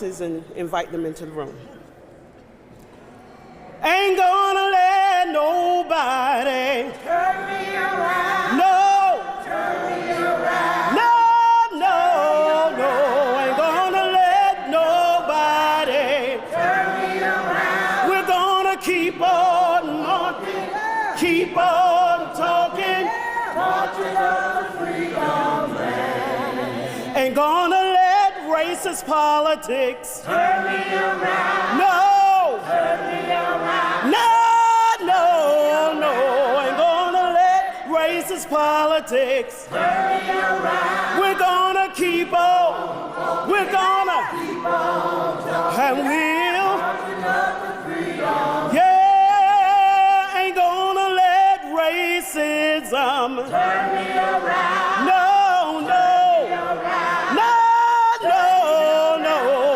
and invite them into the room. Ain't gonna let nobody turn me around. No, Turn me around. no, ain't gonna let nobody Turn me around. We're gonna keep on marching, keep on talking, Marching up the freedom land. ain't gonna let racist politics Turn me around. No, Turn me around. no, ain't gonna let racist politics Turn me around. We're gonna keep on, we're gonna Keep on talking. and we'll, Marching up the freedom. yeah, ain't gonna let racism, Turn me around. no, Around.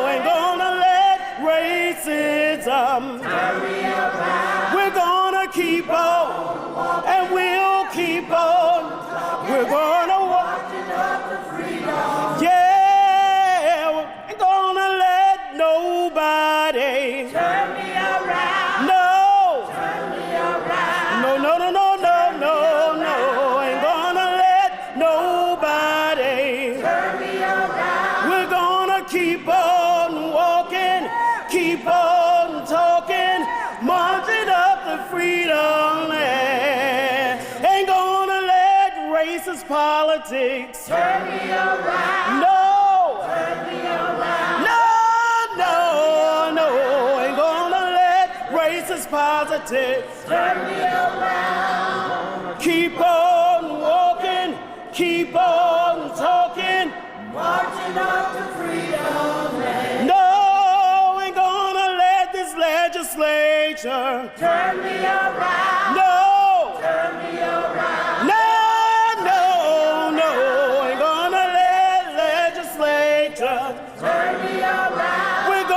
ain't gonna let racism, Turn me around. we're gonna keep on, and we'll keep on, we're gonna walk. Marching up the freedom. Yeah, ain't gonna let nobody. Turn me around. No, Turn me around. no. Ain't gonna let nobody. Turn me around. We're gonna keep on walking, keep on talking, marching up the freedom land. Ain't gonna let racist politics. Turn me around. No. Turn me around. No, ain't gonna let racist politics Turn me around. keep on walking, keep on talking. Marching up the freedom land. No, ain't gonna let this legislature. Turn me around. No, Turn me around. no, ain't gonna let legislature. Turn me around. We're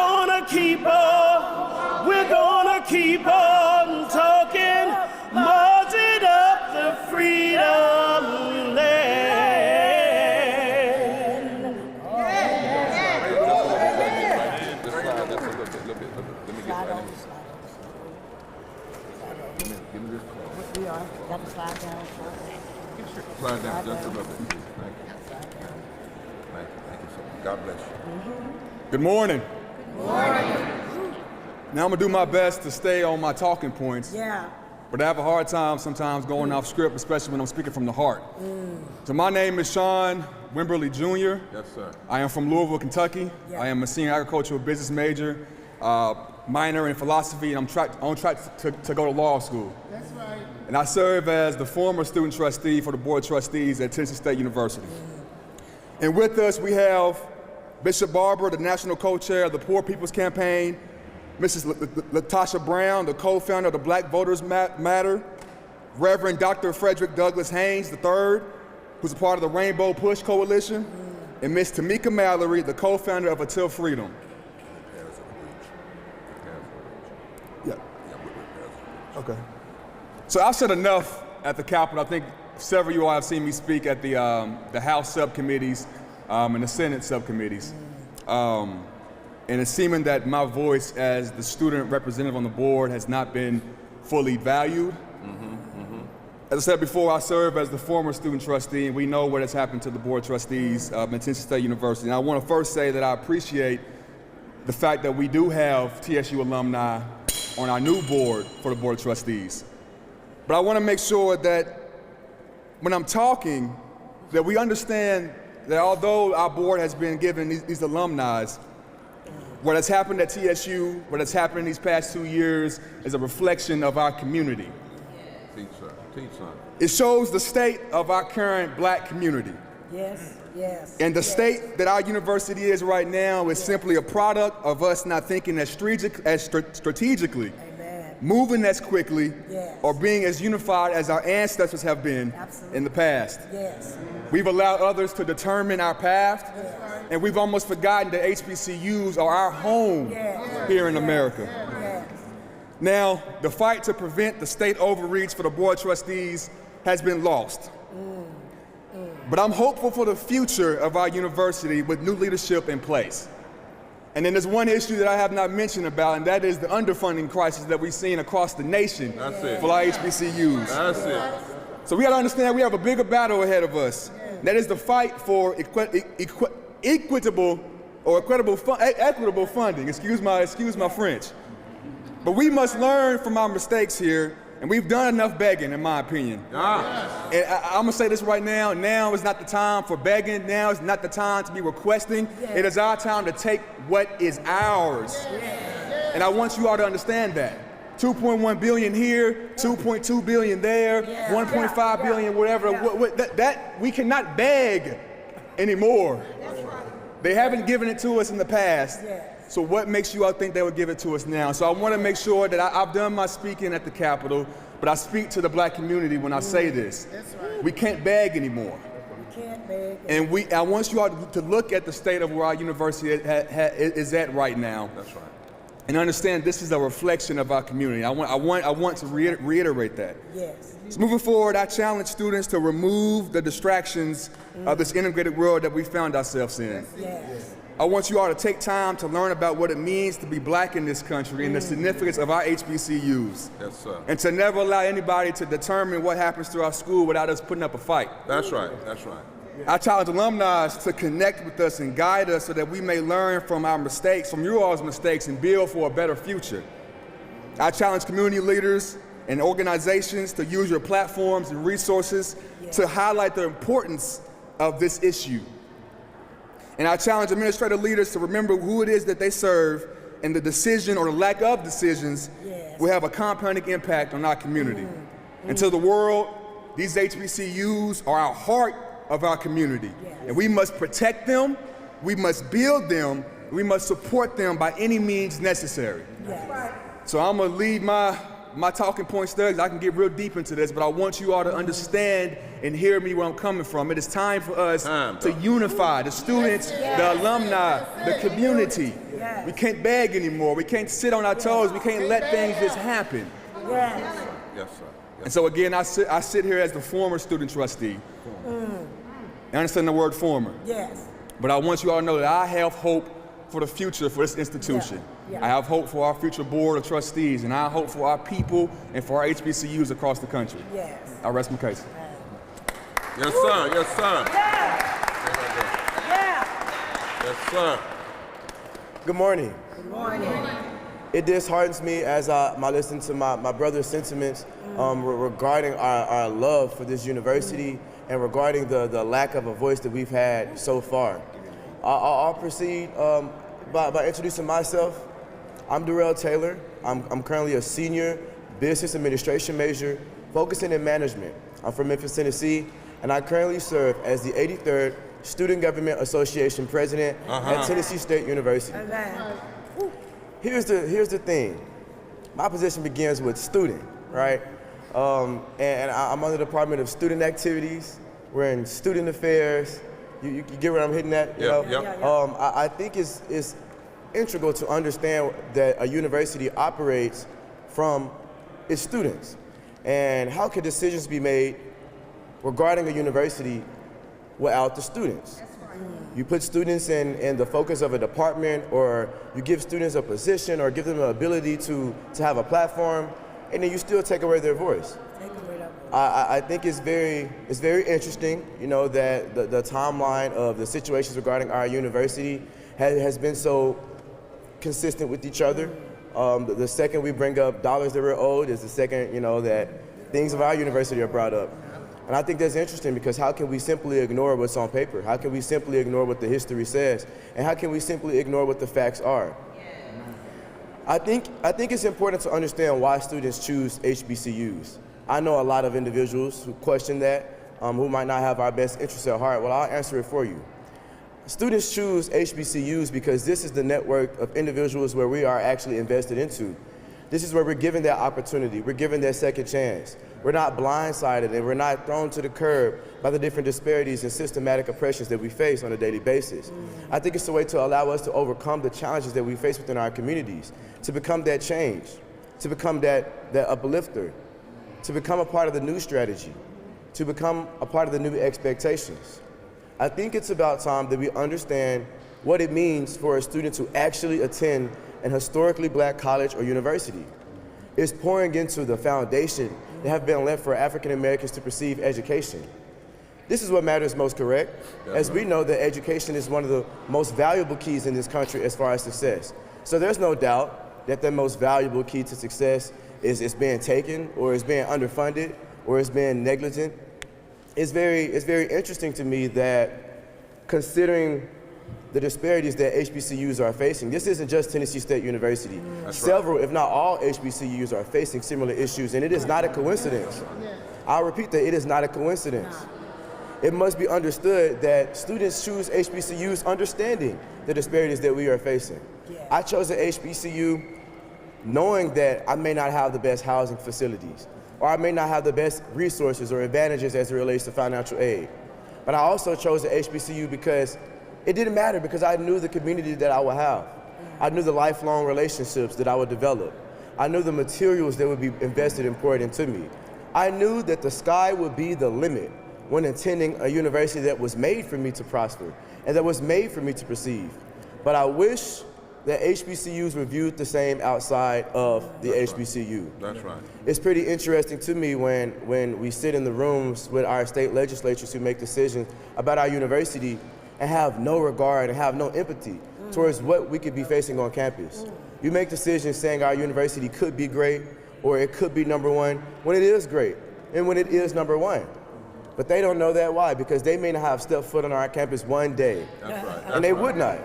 gonna keep on talking, marching up the freedom land. We are. Got to slide down. Slide down just a little bit. Thank you. Thank you so much. God bless you. Good morning. Now I'm gonna do my best to stay on my talking points, Yeah. but I have a hard time sometimes going off script, especially when I'm speaking from the heart. So my name is Sean Wimberly Jr. Yes, sir. I am from Louisville, Kentucky. Yeah. I am a senior agricultural business major, minor in philosophy, and I'm on track to go to law school. That's right. And I serve as the former student trustee for the Board of Trustees at Tennessee State University. And with us, we have Bishop Barber, the national co-chair of the Poor People's Campaign, Mrs. Latasha Brown, the co-founder of the Black Voters Matter, Reverend Dr. Frederick Douglass Haynes III, who's a part of the Rainbow Push Coalition, and Ms. Tamika Mallory, the co-founder of Until Freedom. Yeah. Okay. So I've said enough at the Capitol. I think several of you all have seen me speak at the House subcommittees and the Senate subcommittees. And it's seeming that my voice as the student representative on the board has not been fully valued. As I said before, I serve as the former student trustee, and we know what has happened to the Board of Trustees at Tennessee State University. And I want to first say that I appreciate the fact that we do have TSU alumni on our new board for the Board of Trustees. But I want to make sure that when I'm talking, that we understand that although our board has been given these alumni, what has happened at TSU, what has happened in these past 2 years is a reflection of our community. Teach, sir. Teach, son. It shows the state of our current black community. Yes. And the state that our university is right now is simply a product of us not thinking as strategically, Amen. moving as quickly, Yes. or being as unified as our ancestors have been Absolutely. in the past. Yes. We've allowed others to determine our path, and we've almost forgotten that HBCUs are our home Yes. here in America. Yes. Now, the fight to prevent the state overreach for the Board of Trustees has been lost. But I'm hopeful for the future of our university with new leadership in place. And then there's one issue that I have not mentioned about, and that is the underfunding crisis that we've seen across the nation for our HBCUs. That's it. So we got to understand we have a bigger battle ahead of us. That is the fight for equitable funding. Excuse my French. But we must learn from our mistakes here, and we've done enough begging, in my opinion. And I'm gonna say this right now. Now is not the time for begging. Now is not the time to be requesting. It is our time to take what is ours. And I want you all to understand that. 2.1 billion here, 2.2 billion there, 1.5 billion, whatever. That we cannot beg anymore. They haven't given it to us in the past. So what makes you all think they would give it to us now? So I want to make sure that I've done my speaking at the Capitol, but I speak to the black community when I say this. We can't beg anymore. And I want you all to look at the state of where our university is at right now. That's right. And understand this is a reflection of our community. I want to reiterate that. Yes. So moving forward, I challenge students to remove the distractions of this integrated world that we found ourselves in. Yes. I want you all to take time to learn about what it means to be black in this country and the significance of our HBCUs. Yes, sir. And to never allow anybody to determine what happens to our school without us putting up a fight. That's right. That's right. I challenge alumni to connect with us and guide us so that we may learn from our mistakes, from your all's mistakes, and build for a better future. I challenge community leaders and organizations to use your platforms and resources to highlight the importance of this issue. And I challenge administrative leaders to remember who it is that they serve, and the decision or the lack of decisions will have a compounding impact on our community. And to the world, these HBCUs are our heart of our community. And we must protect them, we must build them, we must support them by any means necessary. So I'm gonna leave my talking points there. I can get real deep into this, but I want you all to understand and hear me where I'm coming from. It is time for us to unify the students, the alumni, the community. We can't beg anymore. We can't sit on our toes. We can't let things just happen. Yes, sir. And so again, I sit here as the former student trustee. I understand the word former. Yes. But I want you all to know that I have hope for the future for this institution. I have hope for our future board of trustees, and I have hope for our people and for our HBCUs across the country. Yes. I rest my case. Yes, sir. Yes, sir. Yes, sir. Good morning. Good morning. It disheartens me as I listen to my brother's sentiments regarding our love for this university and regarding the lack of a voice that we've had so far. I'll proceed by introducing myself. I'm Darrell Taylor. I'm currently a senior business administration major focusing in management. I'm from Memphis, Tennessee, and I currently serve as the 83rd Student Government Association President at Tennessee State University. Here's the thing. My position begins with student, right? And I'm on the Department of Student Activities. We're in student affairs. You get where I'm hitting at? You know? I think it's integral to understand that a university operates from its students. And how can decisions be made regarding a university without the students? You put students in the focus of a department, or you give students a position or give them the ability to have a platform, and then you still take away their voice. I think it's very interesting, you know, that the timeline of the situations regarding our university has been so consistent with each other. The second we bring up dollars that we're owed is the second, you know, that things of our university are brought up. And I think that's interesting, because how can we simply ignore what's on paper? How can we simply ignore what the history says? And how can we simply ignore what the facts are? I think it's important to understand why students choose HBCUs. I know a lot of individuals who question that, who might not have our best interests at heart. Well, I'll answer it for you. Students choose HBCUs because this is the network of individuals where we are actually invested into. This is where we're given that opportunity. We're given that second chance. We're not blindsided, and we're not thrown to the curb by the different disparities and systematic oppressions that we face on a daily basis. I think it's a way to allow us to overcome the challenges that we face within our communities, to become that change, to become that uplifter, to become a part of the new strategy, to become a part of the new expectations. I think it's about time that we understand what it means for a student to actually attend an historically black college or university. It's pouring into the foundation that have been left for African Americans to receive education. This is what matters most, correct? As we know that education is one of the most valuable keys in this country as far as success. So there's no doubt that the most valuable key to success is it's being taken, or it's being underfunded, or it's being negligent. It's very interesting to me that, considering the disparities that HBCUs are facing, this isn't just Tennessee State University. Several, if not all, HBCUs are facing similar issues, and it is not a coincidence. I'll repeat that, it is not a coincidence. It must be understood that students choose HBCUs understanding the disparities that we are facing. I chose an HBCU knowing that I may not have the best housing facilities, or I may not have the best resources or advantages as it relates to financial aid. But I also chose an HBCU because it didn't matter, because I knew the community that I would have. I knew the lifelong relationships that I would develop. I knew the materials that would be invested and poured into me. I knew that the sky would be the limit when attending a university that was made for me to prosper and that was made for me to perceive. But I wish that HBCUs were viewed the same outside of the HBCU. That's right. It's pretty interesting to me when we sit in the rooms with our state legislatures who make decisions about our university and have no regard and have no empathy towards what we could be facing on campus. You make decisions saying our university could be great, or it could be number one, when it is great and when it is number one. But they don't know that. Why? Because they may not have stepped foot on our campus one day. That's right. And they would not.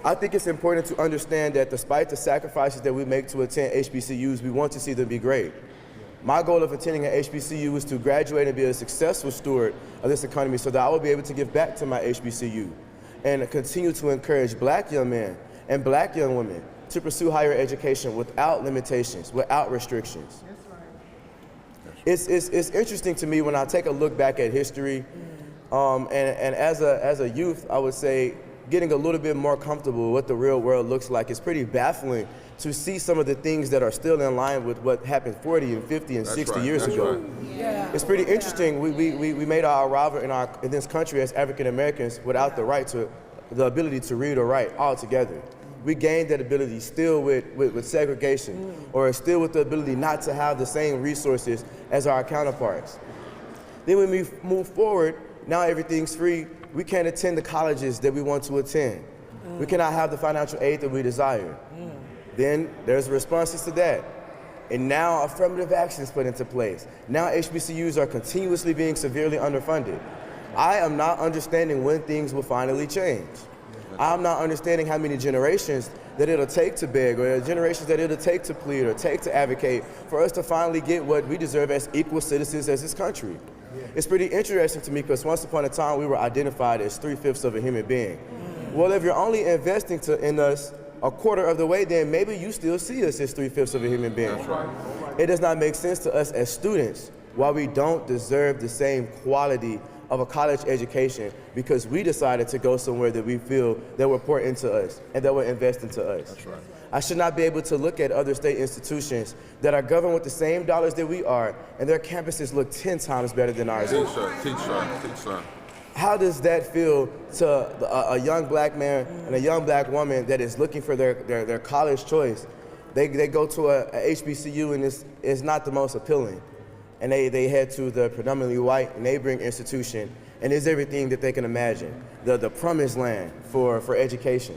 I think it's important to understand that despite the sacrifices that we make to attend HBCUs, we want to see them be great. My goal of attending an HBCU is to graduate and be a successful steward of this economy so that I will be able to give back to my HBCU and continue to encourage black young men and black young women to pursue higher education without limitations, without restrictions. It's interesting to me when I take a look back at history, and as a youth, I would say getting a little bit more comfortable with what the real world looks like. It's pretty baffling to see some of the things that are still in line with what happened 40 and 50 and 60 years ago. Right. It's pretty interesting. We made our arrival in this country as African Americans without the ability to read or write altogether. We gained that ability still with segregation, or still with the ability not to have the same resources as our counterparts. Then when we move forward, now everything's free. We can't attend the colleges that we want to attend. We cannot have the financial aid that we desire. Then there's responses to that. And now affirmative action is put into place. Now HBCUs are continuously being severely underfunded. I am not understanding when things will finally change. I'm not understanding how many generations that it'll take to beg, or generations that it'll take to plead or take to advocate for us to finally get what we deserve as equal citizens as this country. It's pretty interesting to me because once upon a time we were identified as 3/5 of a human being. Well, if you're only investing in us a quarter of the way, then maybe you still see us as 3/5 of a human being. That's right. It does not make sense to us as students why we don't deserve the same quality of a college education because we decided to go somewhere that we feel that will pour into us and that will invest into us. That's right. I should not be able to look at other state institutions that are governed with the same dollars that we are, and their campuses look 10 times better than ours. Teach, sir. How does that feel to a young black man and a young black woman that is looking for their college choice? They go to a HBCU and it's not the most appealing. And they head to the predominantly white neighboring institution, and it's everything that they can imagine, the promised land for education.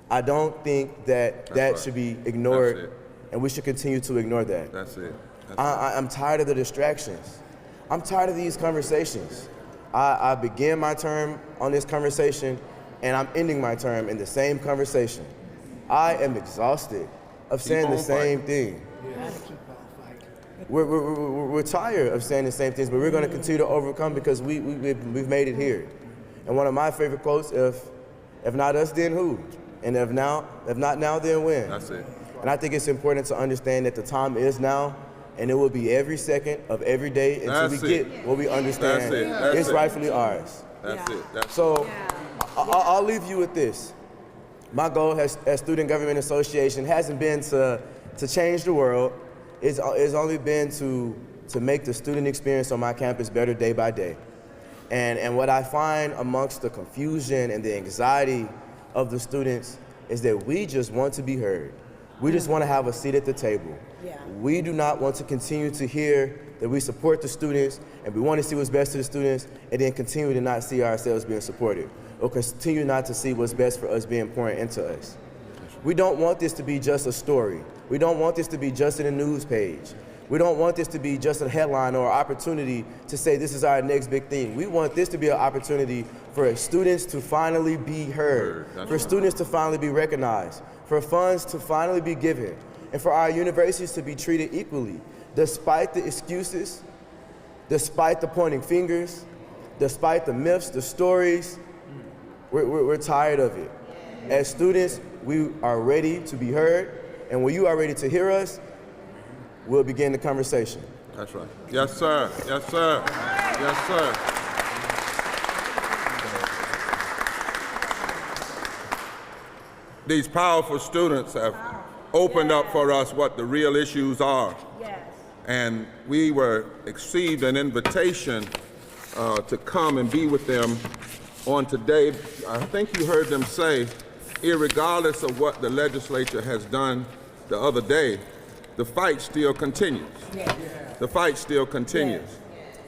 I don't think that right. should be ignored, That's it. and we should continue to ignore that. That's it. I'm tired of the distractions. I'm tired of these conversations. I began my term on this conversation, and I'm ending my term in the same conversation. I am exhausted of saying the same thing. We're tired of saying the same things, but we're going to continue to overcome because we've made it here. And one of my favorite quotes, if not us, then who? And if not now, then when? That's it. And I think it's important to understand that the time is now, and it will be every second of every day until we get what we understand is rightfully ours. That's it. So I'll leave you with this. My goal as Student Government Association hasn't been to change the world. It's only been to make the student experience on my campus better day by day. And what I find amongst the confusion and the anxiety of the students is that we just want to be heard. We just want to have a seat at the table. Yeah. We do not want to continue to hear that we support the students and we want to see what's best to the students and then continue to not see ourselves being supported or continue not to see what's best for us being poured into us. We don't want this to be just a story. We don't want this to be just in a news page. We don't want this to be just a headline or an opportunity to say this is our next big thing. We want this to be an opportunity for students to finally be heard, for students to finally be recognized, for funds to finally be given, and for our universities to be treated equally, despite the excuses, despite the pointing fingers, despite the myths, the stories. We're tired of it. As students, we are ready to be heard, and when you are ready to hear us, we'll begin the conversation. That's right. Yes, sir. Yes, sir. Yes, sir. These powerful students have opened up for us what the real issues are. Yes. And we received an invitation to come and be with them on today. I think you heard them say, irregardless of what the legislature has done the other day, the fight still continues. Yes. The fight still continues. Yes.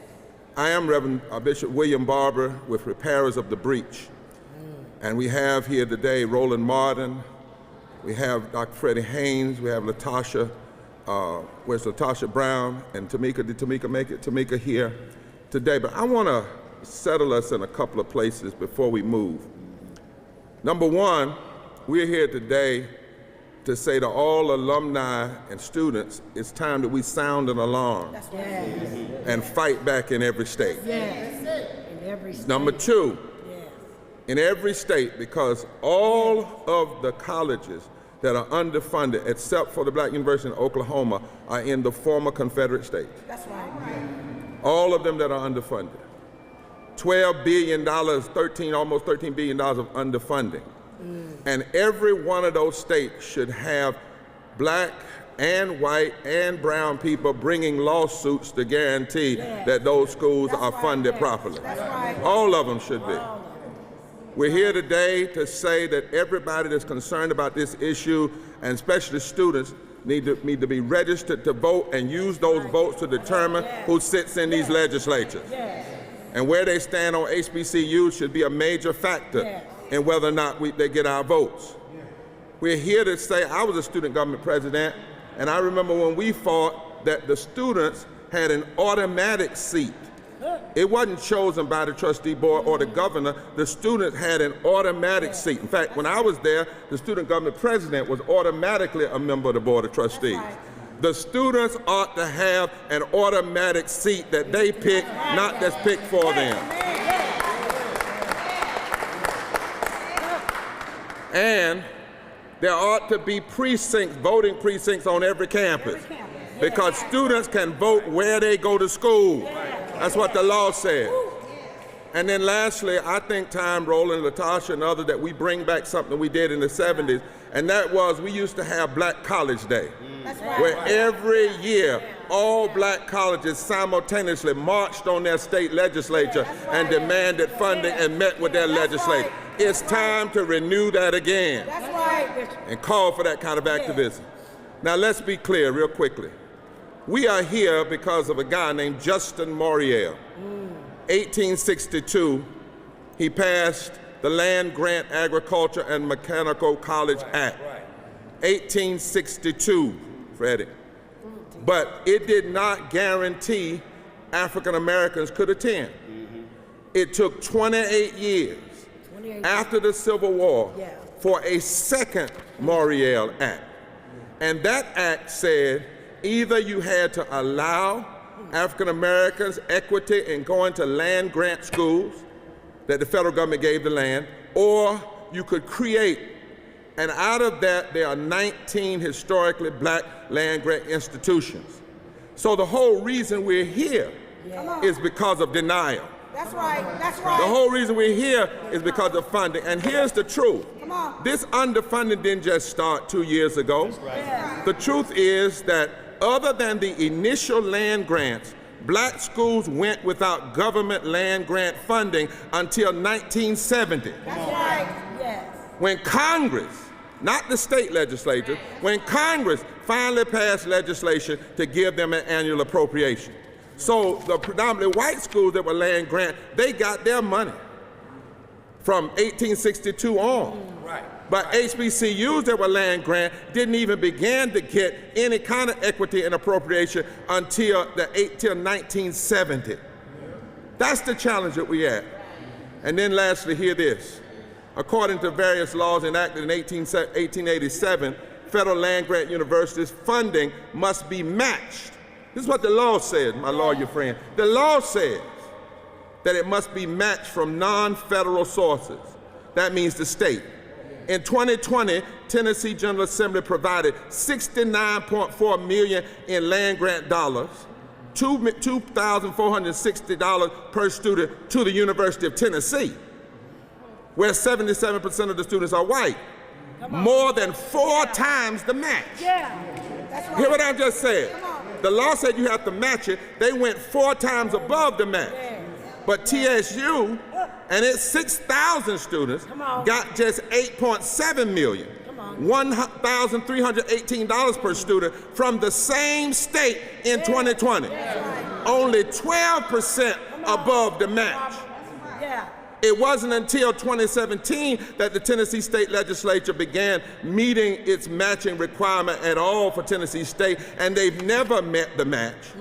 I am Reverend Bishop William Barber with Repairers of the Breach. And we have here today Roland Martin, we have Dr. Freddie Haynes, we have Latasha, where's Latasha Brown, and Tamika. Did Tamika make it? Tamika here today. But I want to settle us in a couple of places before we move. Number one, we're here today to say to all alumni and students, it's time that we sound an alarm and fight back in every state. Yes. In every state. Number two, Yes. in every state, because all of the colleges that are underfunded, except for the Black University in Oklahoma, are in the former Confederate states. That's right. All of them that are underfunded. $12 billion, almost $13 billion of underfunding. And every one of those states should have black and white and brown people bringing lawsuits to guarantee that those schools are funded properly. That's right. All of them should be. We're here today to say that everybody that's concerned about this issue, and especially students, need to be registered to vote and use those votes to determine who sits in these legislatures. And where they stand on HBCUs should be a major factor in whether or not they get our votes. We're here to say, I was a student government president, and I remember when we fought that the students had an automatic seat. It wasn't chosen by the trustee board or the governor. The students had an automatic seat. In fact, when I was there, the student government president was automatically a member of the board of trustees. The students ought to have an automatic seat that they pick, not that's picked for them. And there ought to be precincts, voting precincts on every campus, because students can vote where they go to school. That's what the law said. And then lastly, I think time, Roland, Latasha, and others, that we bring back something we did in the 70s, and that was we used to have Black College Day, where every year all black colleges simultaneously marched on their state legislature and demanded funding and met with their legislature. It's time to renew that again and call for that kind of activism. Now let's be clear real quickly. We are here because of a guy named Justin Morial. 1862, he passed the Land Grant Agriculture and Mechanical College Act. 1862, Freddie. But it did not guarantee African Americans could attend. It took 28 years after the Civil War for a second Morial Act. And that act said either you had to allow African Americans equity in going to land grant schools that the federal government gave the land, or you could create. And out of that, there are 19 historically black land grant institutions. So the whole reason we're here is because of denial. That's right. That's right. The whole reason we're here is because of funding. And here's the truth. This underfunding didn't just start 2 years ago. The truth is that other than the initial land grants black schools went without government land grant funding until 1970. That's right. Yes. When Congress, not the state legislature, when Congress finally passed legislation to give them an annual appropriation. So the predominantly white schools that were land grant, they got their money from 1862 on. Right. But HBCUs that were land grant didn't even begin to get any kind of equity and appropriation until 1970. That's the challenge that we have. And then lastly, hear this. According to various laws enacted in 1887, federal land grant universities' funding must be matched. This is what the law says, my lawyer friend. The law says that it must be matched from non-federal sources. That means the state. In 2020, Tennessee General Assembly provided $69.4 million in land grant dollars, $2,460 per student to the University of Tennessee, where 77% of the students are white. More than 4 times the match. Yeah. That's right. Hear what I just said? The law said you have to match it. They went 4 times above the match. But TSU and its 6,000 students got just $8.7 million, $1,318 per student from the same state in 2020. Only 12% above the match. Yeah. It wasn't until 2017 that the Tennessee State Legislature began meeting its matching requirement at all for Tennessee State, and they've never met the match.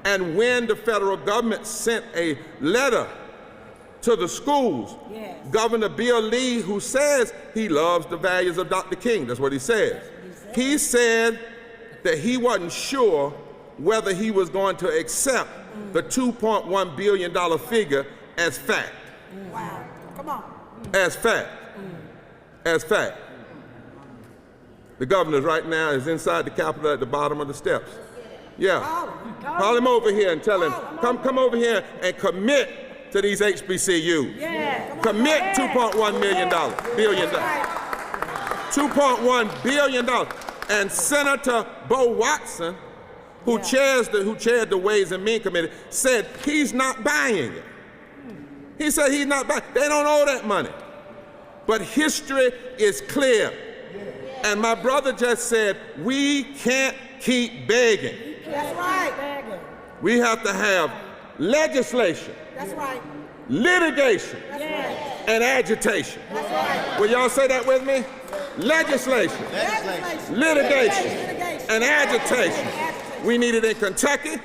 And when the federal government sent a letter to the schools, Governor Bill Lee, who says he loves the values of Dr. King, that's what he says. He said that he wasn't sure whether he was going to accept the $2.1 billion figure as fact. Wow. Come on. As fact. As fact. The governor right now is inside the Capitol at the bottom of the steps. Yeah. Call him over here and tell him, come over here and commit to these HBCUs. Yeah. Commit $2.1 billion. $2.1 billion. And Senator Bo Watson, who chaired the Ways and Means Committee, said he's not buying it. He said he's not buying. They don't owe that money. But history is clear. And my brother just said, we can't keep begging. That's right. We have to have legislation. That's right. Litigation. Yes. And agitation. That's right. Will y'all say that with me? Legislation. Litigation. And agitation. We need it in Kentucky.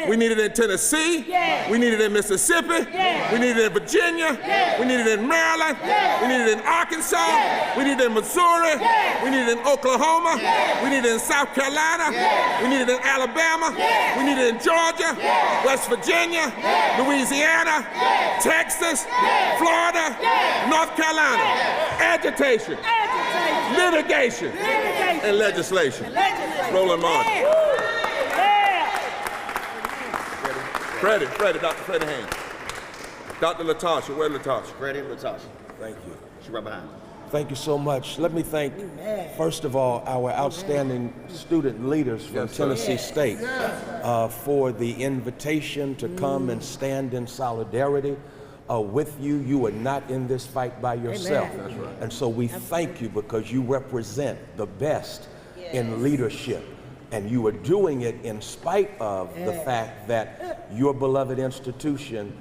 We need it in Tennessee. We need it in Mississippi. We need it in Virginia. We need it in Maryland. We need it in Arkansas. We need it in Missouri. We need it in Oklahoma. We need it in South Carolina. We need it in Alabama. We need it in Georgia, West Virginia, Louisiana, Texas, Florida, North Carolina. Agitation, litigation, and legislation. Roland Martin. Freddie, Dr. Freddie Haynes. Dr. Latasha, where's Latasha? Freddie, Latasha. Thank you. She's right behind. Thank you so much. Let me thank, first of all, our outstanding student leaders from Tennessee State for the invitation to come and stand in solidarity with you. You are not in this fight by yourself. That's right. And so we thank you because you represent the best in leadership. And you are doing it in spite of the fact that your beloved institution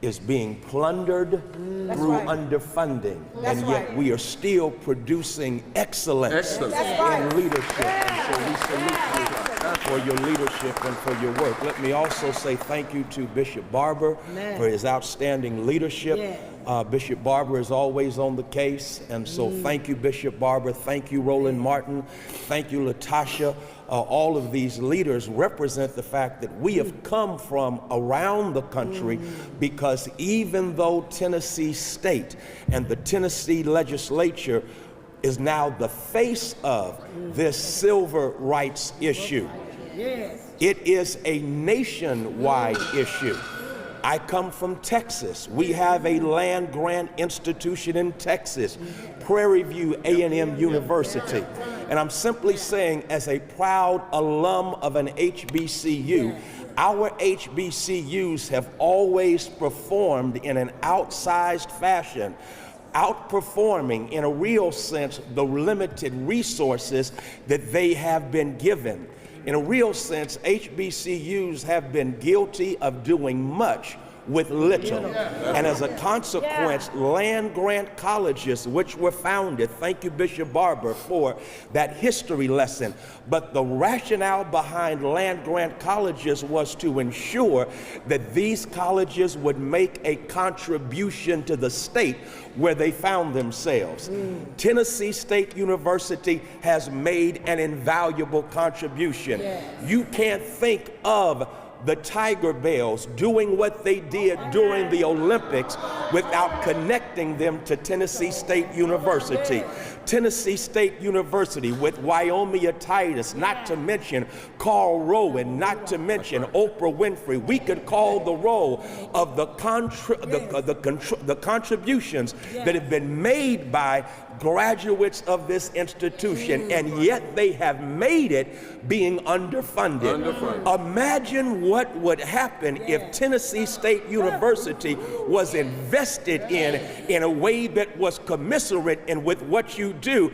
is being plundered through underfunding. And yet we are still producing excellence in leadership. And so we salute you for your leadership and for your work. Let me also say thank you to Bishop Barber for his outstanding leadership. Bishop Barber is always on the case. And so thank you, Bishop Barber. Thank you, Roland Martin. Thank you, Latasha. All of these leaders represent the fact that we have come from around the country because even though Tennessee State and the Tennessee legislature is now the face of this civil rights issue, it is a nationwide issue. I come from Texas. We have a land grant institution in Texas, Prairie View A&M University. And I'm simply saying, as a proud alum of an HBCU, Our HBCUs have always performed in an outsized fashion, outperforming in a real sense the limited resources that they have been given. In a real sense, HBCUs have been guilty of doing much with little. And as a consequence, land-grant colleges, which were founded, thank you, Bishop Barber, for that history lesson. But the rationale behind land-grant colleges was to ensure that these colleges would make a contribution to the state where they found themselves. Tennessee State University has made an invaluable contribution. You can't think of the Tiger Bells doing what they did during the Olympics without connecting them to Tennessee State University. Tennessee State University with Wyoming Titus, not to mention Carl Rowan, not to mention Oprah Winfrey. We could call the roll of the contributions that have been made by graduates of this institution, and yet they have made it being underfunded. Imagine what would happen if Tennessee State University was invested in a way that was commensurate in with what you do,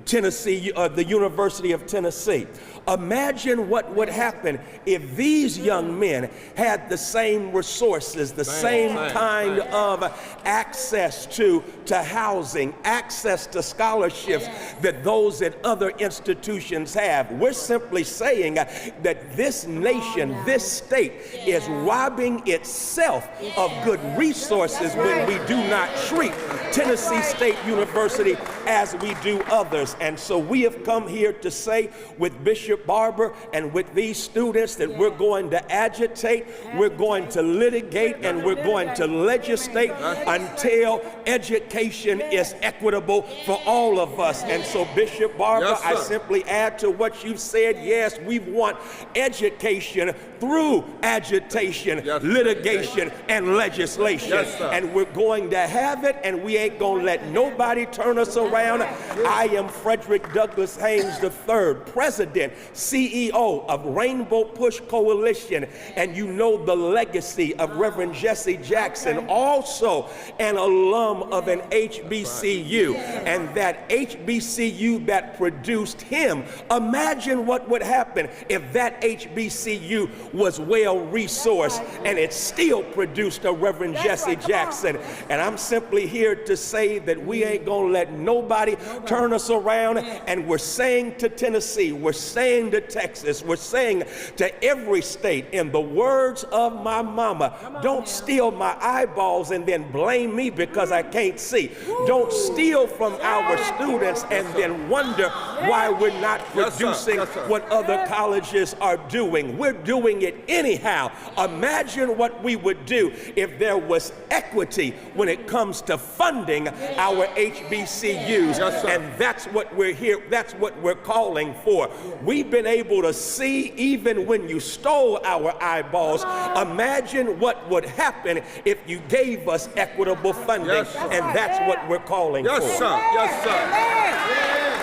Tennessee, the University of Tennessee. Imagine what would happen if these young men had the same resources, the same kind of access to housing, access to scholarships that those at other institutions have. We're simply saying that this nation, this state is robbing itself of good resources when we do not treat Tennessee State University as we do others. And so we have come here to say with Bishop Barber and with these students that we're going to agitate, we're going to litigate, and we're going to legislate until education is equitable for all of us. And so Bishop Barber, I simply add to what you've said, yes, we want education through agitation, litigation, and legislation. And we're going to have it, and we ain't gonna let nobody turn us around. I am Frederick Douglass Haynes III, President, CEO of Rainbow Push Coalition, and you know the legacy of Reverend Jesse Jackson, also an alum of an HBCU, and that HBCU that produced him. Imagine what would happen if that HBCU was well resourced and it still produced a Reverend Jesse Jackson. And I'm simply here to say that we ain't gonna let nobody turn us around, and we're saying to Tennessee, we're saying to Texas, we're saying to every state, in the words of my mama, don't steal my eyeballs and then blame me because I can't see. Don't steal from our students and then wonder why we're not producing what other colleges are doing. We're doing it anyhow. Imagine what we would do if there was equity when it comes to funding our HBCUs, and that's what we're here, that's what we're calling for. We've been able to see even when you stole our eyeballs. Imagine what would happen if you gave us equitable funding, and that's what we're calling for. Yes, sir. Yes, sir.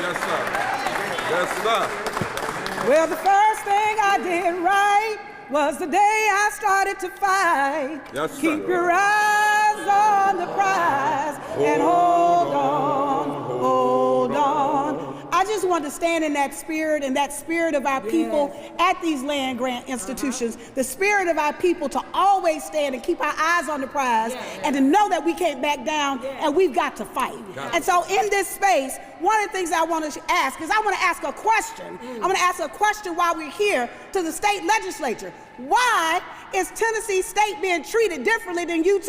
Yes, sir. Yes, sir. Well, the first thing I did right was the day I started to fight. Yes, sir. Keep your eyes on the prize and hold on, hold on. I just want to stand in that spirit and that spirit of our people at these land grant institutions, the spirit of our people to always stand and keep our eyes on the prize and to know that we can't back down and we've got to fight. And so in this space, one of the things I want to ask is I want to ask a question. I'm going to ask a question while we're here to the state legislature. Why is Tennessee State being treated differently than UT?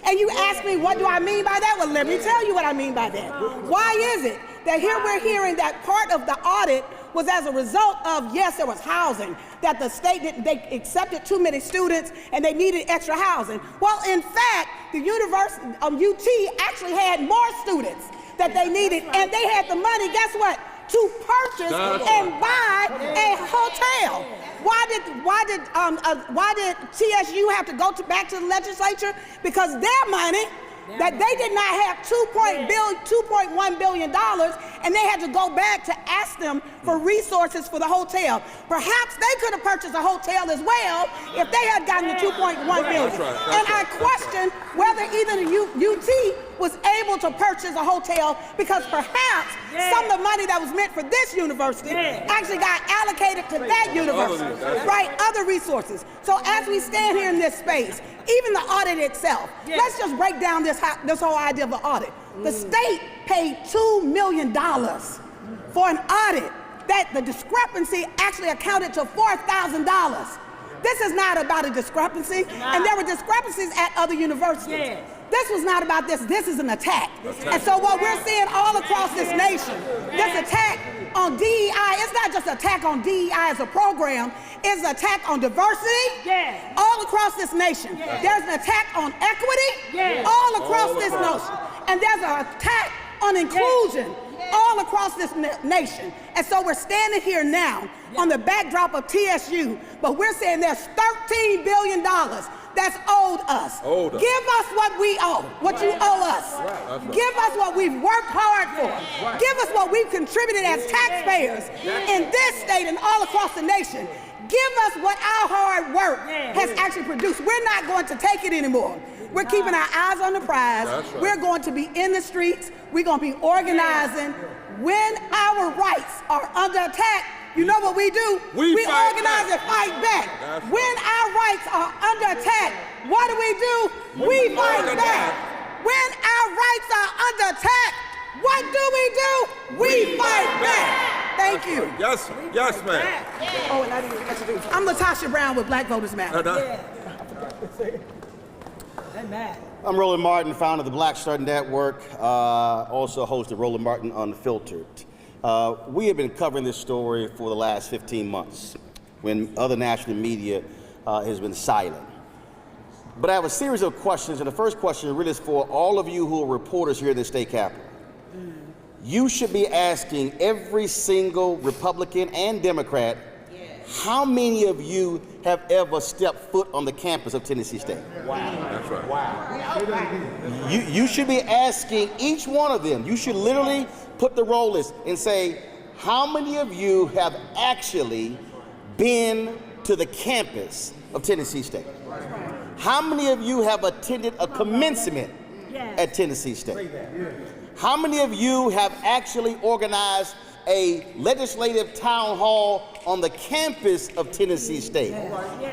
And you ask me, what do I mean by that? Well, let me tell you what I mean by that. Why is it that here we're hearing that part of the audit was as a result of, yes, there was housing, that the state they accepted too many students and they needed extra housing. Well, in fact, the University of UT actually had more students that they needed, and they had the money, guess what, to purchase and buy a hotel. Why did TSU have to go back to the legislature? Because their money that they did not have $2.1 billion, and they had to go back to ask them for resources for the hotel. Perhaps they could have purchased a hotel as well if they had gotten the $2.1 billion. And I question whether even the UT was able to purchase a hotel, because perhaps some of the money that was meant for this university actually got allocated to that university, right? Other resources. So as we stand here in this space, even the audit itself, let's just break down this whole idea of the audit. The state paid $2 million for an audit that the discrepancy actually accounted to $4,000. This is not about a discrepancy, and there were discrepancies at other universities. This was not about this. This is an attack. And so what we're seeing all across this nation, this attack on DEI, it's not just an attack on DEI as a program, it's an attack on diversity all across this nation. There's an attack on equity all across this nation. And there's an attack on inclusion all across this nation. And so we're standing here now on the backdrop of TSU, but we're saying there's $13 billion that's owed us. Give us what we owe, what you owe us. Give us what we've worked hard for. Give us what we've contributed as taxpayers in this state and all across the nation. Give us what our hard work has actually produced. We're not going to take it anymore. We're keeping our eyes on the prize. We're going to be in the streets. We're going to be organizing. When our rights are under attack, you know what we do? We organize and fight back. When our rights are under attack, what do? We fight back. When our rights are under attack, what do? We fight back. Thank you. Yes, ma'am. Oh, and I didn't introduce. I'm LaTasha Brown with Black Voters Matter. I'm Roland Martin, founder of the Black Star Network, also host of Roland Martin Unfiltered. We have been covering this story for the last 15 months when other national media has been silent. But I have a series of questions, and the first question really is for all of you who are reporters here in the state capitol. You should be asking every single Republican and Democrat, how many of you have ever stepped foot on the campus of Tennessee State? Wow. That's right. Wow. You should be asking each one of them. You should literally put the roll list and say, how many of you have actually been to the campus of Tennessee State? How many of you have attended a commencement at Tennessee State? How many of you have actually organized a legislative town hall on the campus of Tennessee State?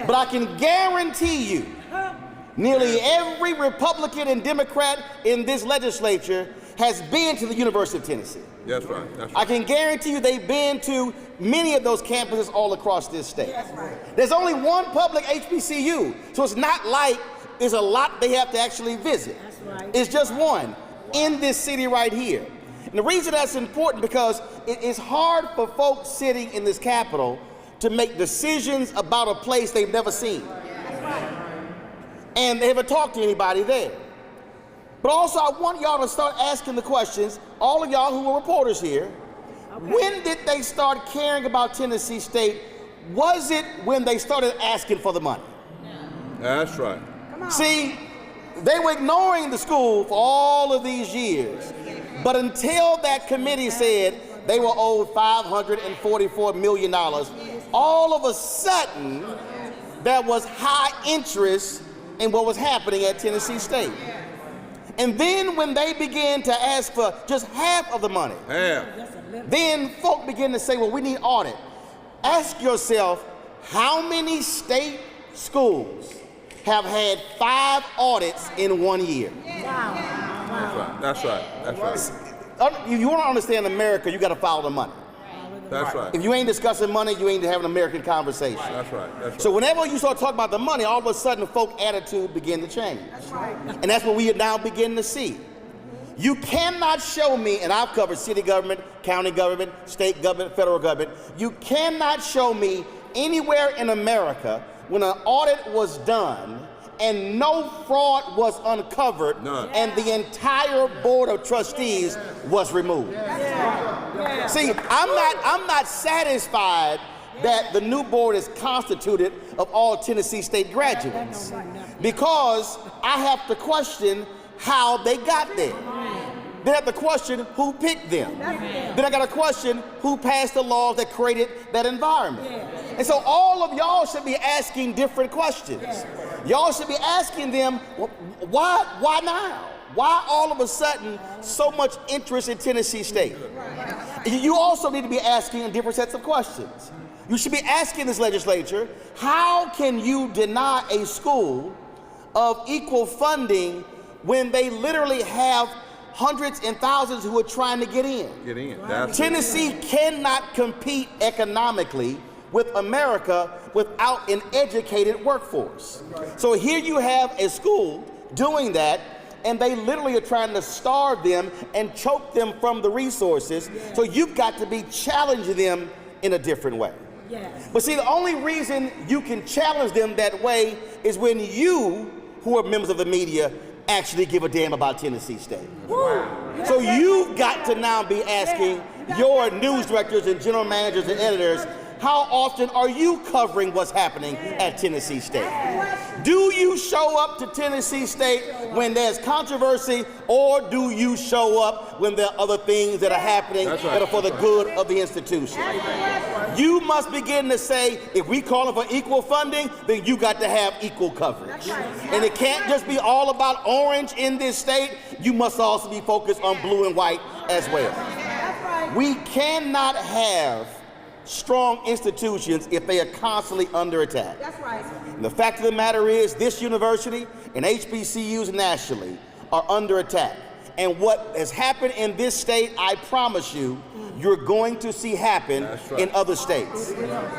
But I can guarantee you, nearly every Republican and Democrat in this legislature has been to the University of Tennessee. That's right. I can guarantee you they've been to many of those campuses all across this state. There's only one public HBCU, so it's not like there's a lot they have to actually visit. It's just one in this city right here. And the reason that's important because it's hard for folks sitting in this Capitol to make decisions about a place they've never seen. And they haven't talked to anybody there. But also I want y'all to start asking the questions, all of y'all who are reporters here, when did they start caring about Tennessee State? Was it when they started asking for the money? That's right. See, they were ignoring the school for all of these years. But until that committee said they were owed $544 million, all of a sudden, there was high interest in what was happening at Tennessee State. And then when they began to ask for just half of the money, then folk began to say, well, we need audit. Ask yourself, how many state schools have had 5 audits in 1 year? That's right. If you want to understand America, you got to follow the money. That's right. If you ain't discussing money, you ain't having an American conversation. That's right. So whenever you start talking about the money, all of a sudden folk attitude begin to change. And that's what we are now beginning to see. You cannot show me, and I've covered city government, county government, state government, federal government, you cannot show me anywhere in America when an audit was done and no fraud was uncovered, and the entire board of trustees was removed. See, I'm not satisfied that the new board is constituted of all Tennessee State graduates, because I have to question how they got there. Then I have to question who picked them. Then I got to question who passed the laws that created that environment. And so all of y'all should be asking different questions. Y'all should be asking them, why now? Why all of a sudden so much interest in Tennessee State? You also need to be asking different sets of questions. You should be asking this legislature, how can you deny a school of equal funding when they literally have hundreds and thousands who are trying to get in? Tennessee cannot compete economically with America without an educated workforce. So here you have a school doing that, and they literally are trying to starve them and choke them from the resources. So you've got to be challenging them in a different way. But see, the only reason you can challenge them that way is when you, who are members of the media, actually give a damn about Tennessee State. So you've got to now be asking your news directors and general managers and editors, how often are you covering what's happening at Tennessee State? Do you show up to Tennessee State when there's controversy, or do you show up when there are other things that are happening that are for the good of the institution? You must begin to say, if we calling for equal funding, then you got to have equal coverage. And it can't just be all about orange in this state. You must also be focused on blue and white as well. We cannot have strong institutions if they are constantly under attack. And the fact of the matter is, this university and HBCUs nationally are under attack. And what has happened in this state, I promise you, you're going to see happen in other states.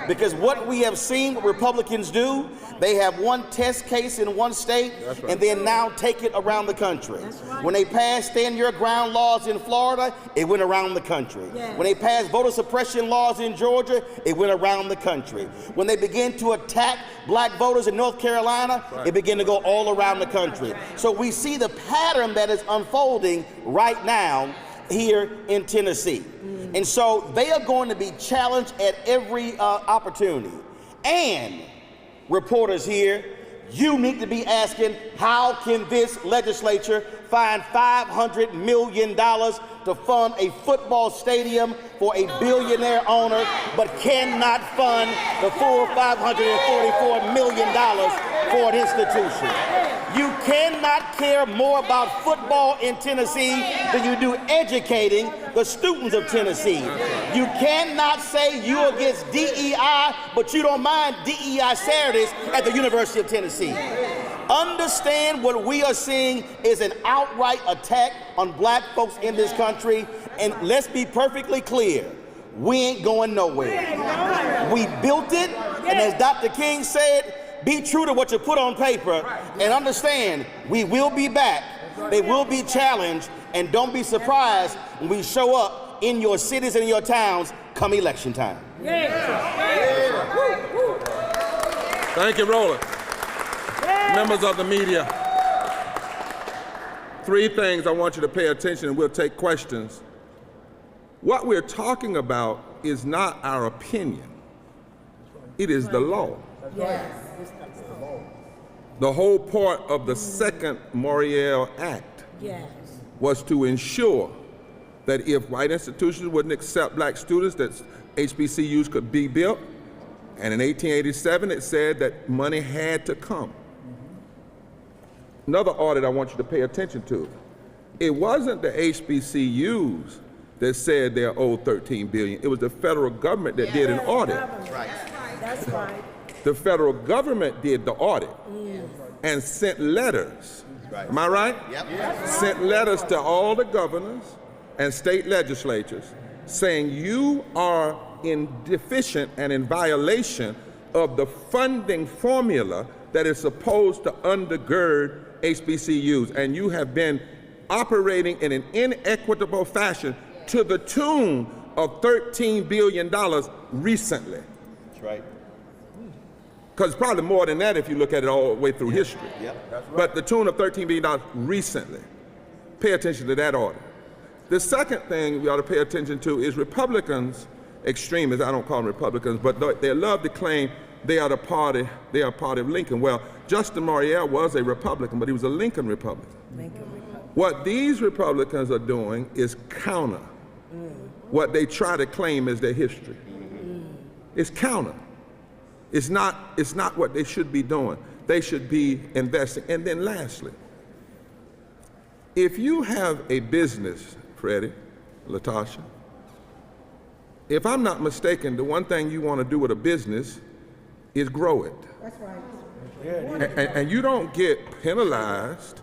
Because what we have seen what Republicans do, they have one test case in one state and then now take it around the country. When they passed stand your ground laws in Florida, it went around the country. When they passed voter suppression laws in Georgia, it went around the country. When they began to attack black voters in North Carolina, it began to go all around the country. So we see the pattern that is unfolding right now here in Tennessee. And so they are going to be challenged at every opportunity. And reporters here, you need to be asking, how can this legislature find $500 million to fund a football stadium for a billionaire owner, but cannot fund the full $544 million for an institution? You cannot care more about football in Tennessee than you do educating the students of Tennessee. You cannot say you're against DEI, but you don't mind DEI Saturdays at the University of Tennessee. Understand what we are seeing is an outright attack on black folks in this country, and let's be perfectly clear, we ain't going nowhere. We built it, and as Dr. King said, be true to what you put on paper, and understand we will be back. They will be challenged, and don't be surprised when we show up in your cities and in your towns come election time. Thank you, Roland. Members of the media, 3 things I want you to pay attention, and we'll take questions. What we're talking about is not our opinion. It is the law. The whole part of the second Morial Act was to ensure that if white institutions wouldn't accept black students, that HBCUs could be built. And in 1887, it said that money had to come. Another audit I want you to pay attention to. It wasn't the HBCUs that said they're owed $13 billion. It was the federal government that did an audit. That's right. The federal government did the audit and sent letters. Am I right? Sent letters to all the governors and state legislatures saying you are deficient and in violation of the funding formula that is supposed to undergird HBCUs, and you have been operating in an inequitable fashion to the tune of $13 billion recently. That's right. Because probably more than that if you look at it all the way through history. But the tune of $13 billion recently. Pay attention to that order. The second thing we ought to pay attention to is Republicans, extremists, I don't call them Republicans, but they love to claim they are party of Lincoln. Well, Justin Morial was a Republican, but he was a Lincoln Republican. What these Republicans are doing is counter what they try to claim as their history. It's counter. It's not what they should be doing. They should be investing. And then lastly, if you have a business, Freddie, Latasha, if I'm not mistaken, the one thing you want to do with a business is grow it. That's right. And you don't get penalized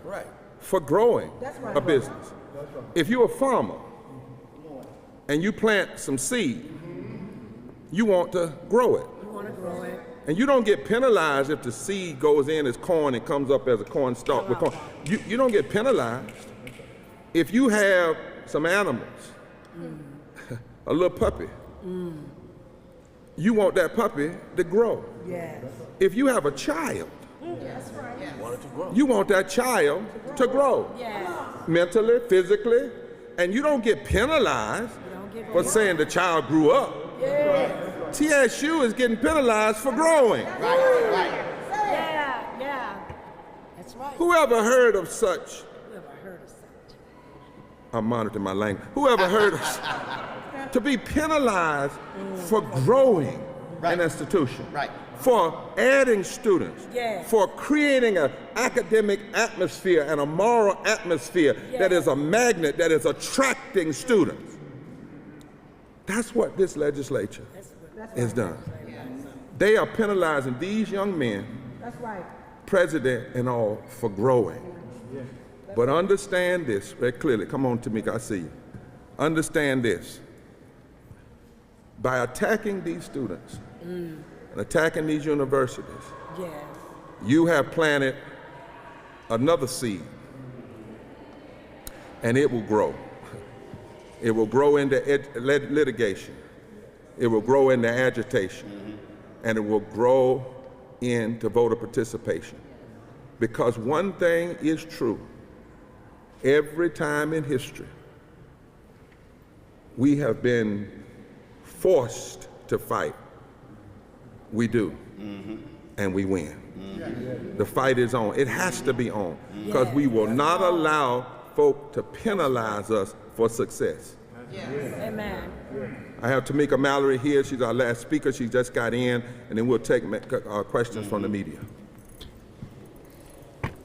for growing a business. If you're a farmer and you plant some seed, you want to grow it. And you don't get penalized if the seed goes in as corn and comes up as a corn stalk with corn. You don't get penalized. If you have some animals, a little puppy, you want that puppy to grow. Yes. If you have a child, you want that child to grow. Mentally, physically, and you don't get penalized for saying the child grew up. TSU is getting penalized for growing. That's right. Whoever heard of such? I'm monitoring my language. Whoever heard of to be penalized for growing an institution, for adding students, for creating an academic atmosphere and a moral atmosphere that is a magnet, that is attracting students. That's what this legislature has done. They are penalizing these young men, president and all, for growing. But understand this very clearly. Come on, Tamika, I see you. Understand this. By attacking these students and attacking these universities, you have planted another seed, and it will grow. It will grow into litigation. It will grow into agitation. And it will grow into voter participation. Because one thing is true. Every time in history, we have been forced to fight. We do. And we win. The fight is on. It has to be on. Because we will not allow folk to penalize us for success. Amen. I have Tamika Mallory here. She's our last speaker. She just got in, and then we'll take questions from the media.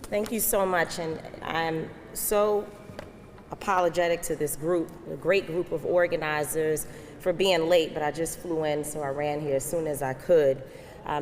Thank you so much, and I'm so apologetic to this group, a great group of organizers, for being late, but I just flew in, so I ran here as soon as I could.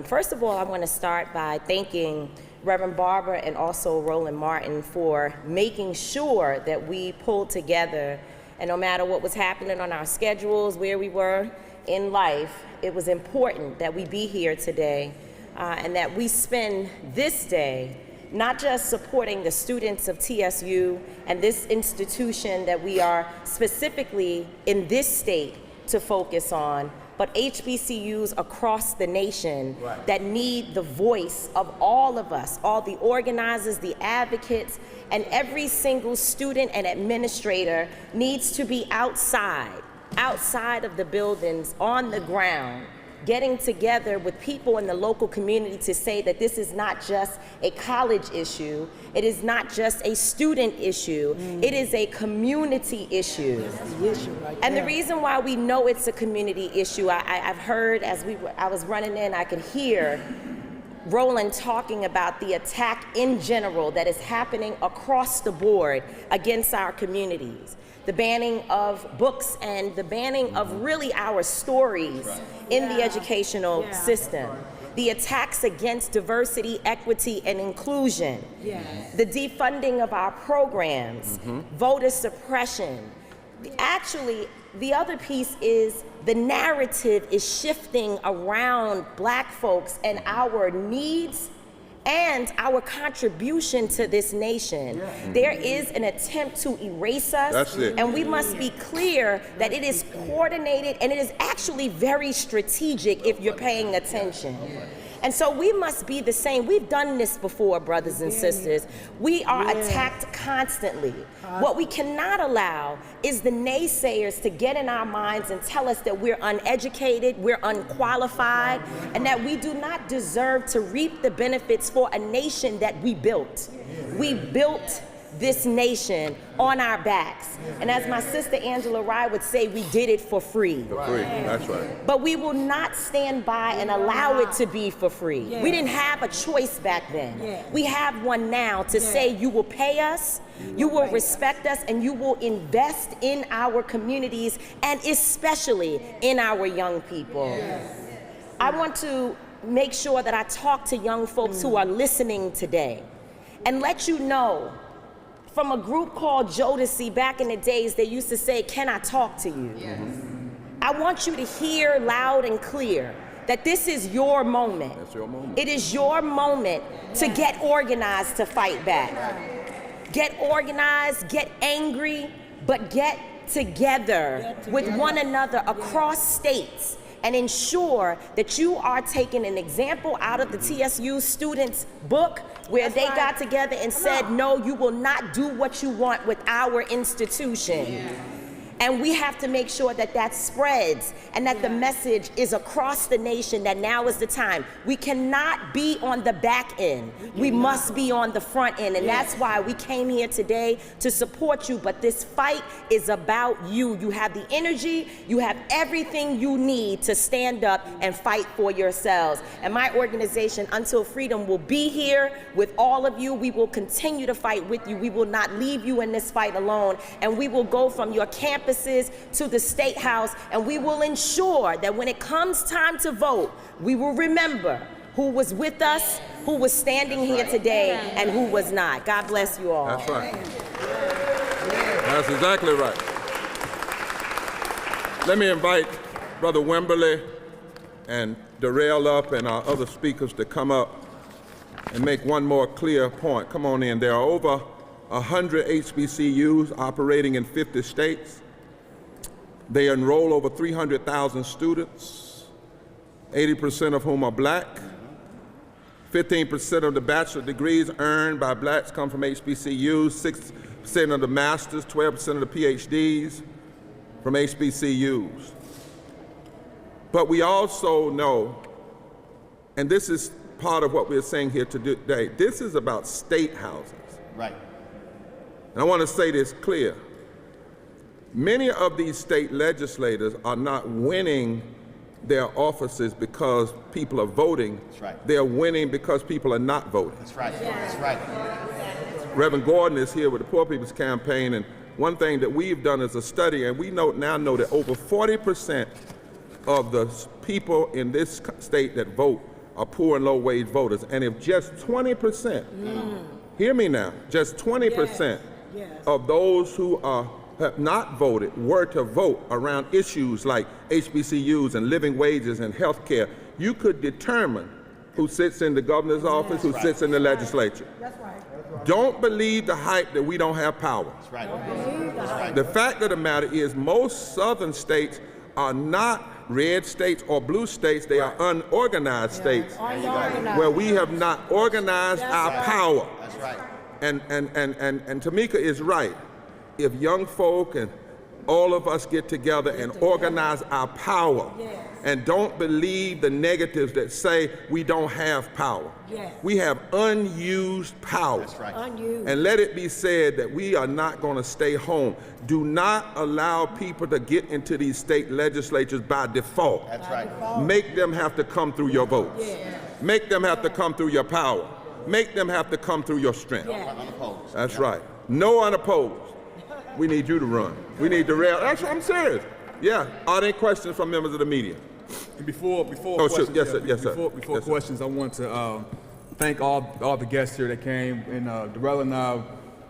First of all, I want to start by thanking Reverend Barber and also Roland Martin for making sure that we pulled together, and no matter what was happening on our schedules, where we were in life, it was important that we be here today and that we spend this day not just supporting the students of TSU and this institution that we are specifically in this state to focus on, but HBCUs across the nation that need the voice of all of us, all the organizers, the advocates, and every single student and administrator needs to be outside of the buildings, on the ground, getting together with people in the local community to say that this is not just a college issue, it is not just a student issue, it is a community issue. And the reason why we know it's a community issue, I've heard as I was running in, I could hear Roland talking about the attack in general that is happening across the board against our communities. The banning of books and the banning of really our stories in the educational system. The attacks against diversity, equity, and inclusion. The defunding of our programs, voter suppression. Actually, the other piece is the narrative is shifting around Black folks and our needs and our contribution to this nation. There is an attempt to erase us, and we must be clear that it is coordinated and it is actually very strategic if you're paying attention. And so we must be the same. We've done this before, brothers and sisters. We are attacked constantly. What we cannot allow is the naysayers to get in our minds and tell us that we're uneducated, we're unqualified, and that we do not deserve to reap the benefits for a nation that we built. We built this nation on our backs. And as my sister Angela Rye would say, we did it for free. For free, that's right. But we will not stand by and allow it to be for free. We didn't have a choice back then. We have one now to say you will pay us, you will respect us, and you will invest in our communities and especially in our young people. I want to make sure that I talk to young folks who are listening today and let you know, from a group called Jodeci back in the days, they used to say, "Can I talk to you?" I want you to hear loud and clear that this is your moment. That's your moment. It is your moment to get organized to fight back. Get organized, get angry, but get together with one another across states and ensure that you are taking an example out of the TSU students' book where they got together and said, no, you will not do what you want with our institution. And we have to make sure that that spreads and that the message is across the nation that now is the time. We cannot be on the back end. We must be on the front end. And that's why we came here today to support you. But this fight is about you. You have the energy. You have everything you need to stand up and fight for yourselves. And my organization, Until Freedom, will be here with all of you. We will continue to fight with you. We will not leave you in this fight alone. And we will go from your campuses to the State House, and we will ensure that when it comes time to vote, we will remember who was with us, who was standing here today, and who was not. God bless you all. That's right. That's exactly right. Let me invite Brother Wimberly and Darrell up and our other speakers to come up and make one more clear point. Come on in. There are over 100 HBCUs operating in 50 states. They enroll over 300,000 students, 80% of whom are black. 15% of the bachelor degrees earned by blacks come from HBCUs, 6% of the masters, 12% of the PhDs from HBCUs. But we also know, and this is part of what we're saying here today, this is about state houses. Right. And I want to say this clear. Many of these state legislators are not winning their offices because people are voting. That's right. They're winning because people are not voting. That's right. That's right. Reverend Gordon is here with the Poor People's Campaign, and one thing that we've done is a study, and we now know that over 40% of the people in this state that vote are poor and low-wage voters. And if just 20%, hear me now, just 20% of those who have not voted were to vote around issues like HBCUs and living wages and health care, you could determine who sits in the governor's office, who sits in the legislature. That's right. Don't believe the hype that we don't have power. That's right. The fact of the matter is most southern states are not red states or blue states, they are unorganized states where we have not organized our power. That's right. And Tamika is right. If young folk and all of us get together and organize our power and don't believe the negatives that say we don't have power. We have unused power. That's right. And let it be said that we are not going to stay home. Do not allow people to get into these state legislatures by default. That's right. Make them have to come through your votes. Make them have to come through your power. Make them have to come through your strength. Unopposed. That's right. No unopposed. We need you to run. We need to rail. Actually, I'm serious. Yeah. Are there questions from members of the media? And before Oh, questions, sure. Yes, sir. Yes, sir. Before Yes, sir. questions, I want to thank all the guests here that came. And Darrell and I,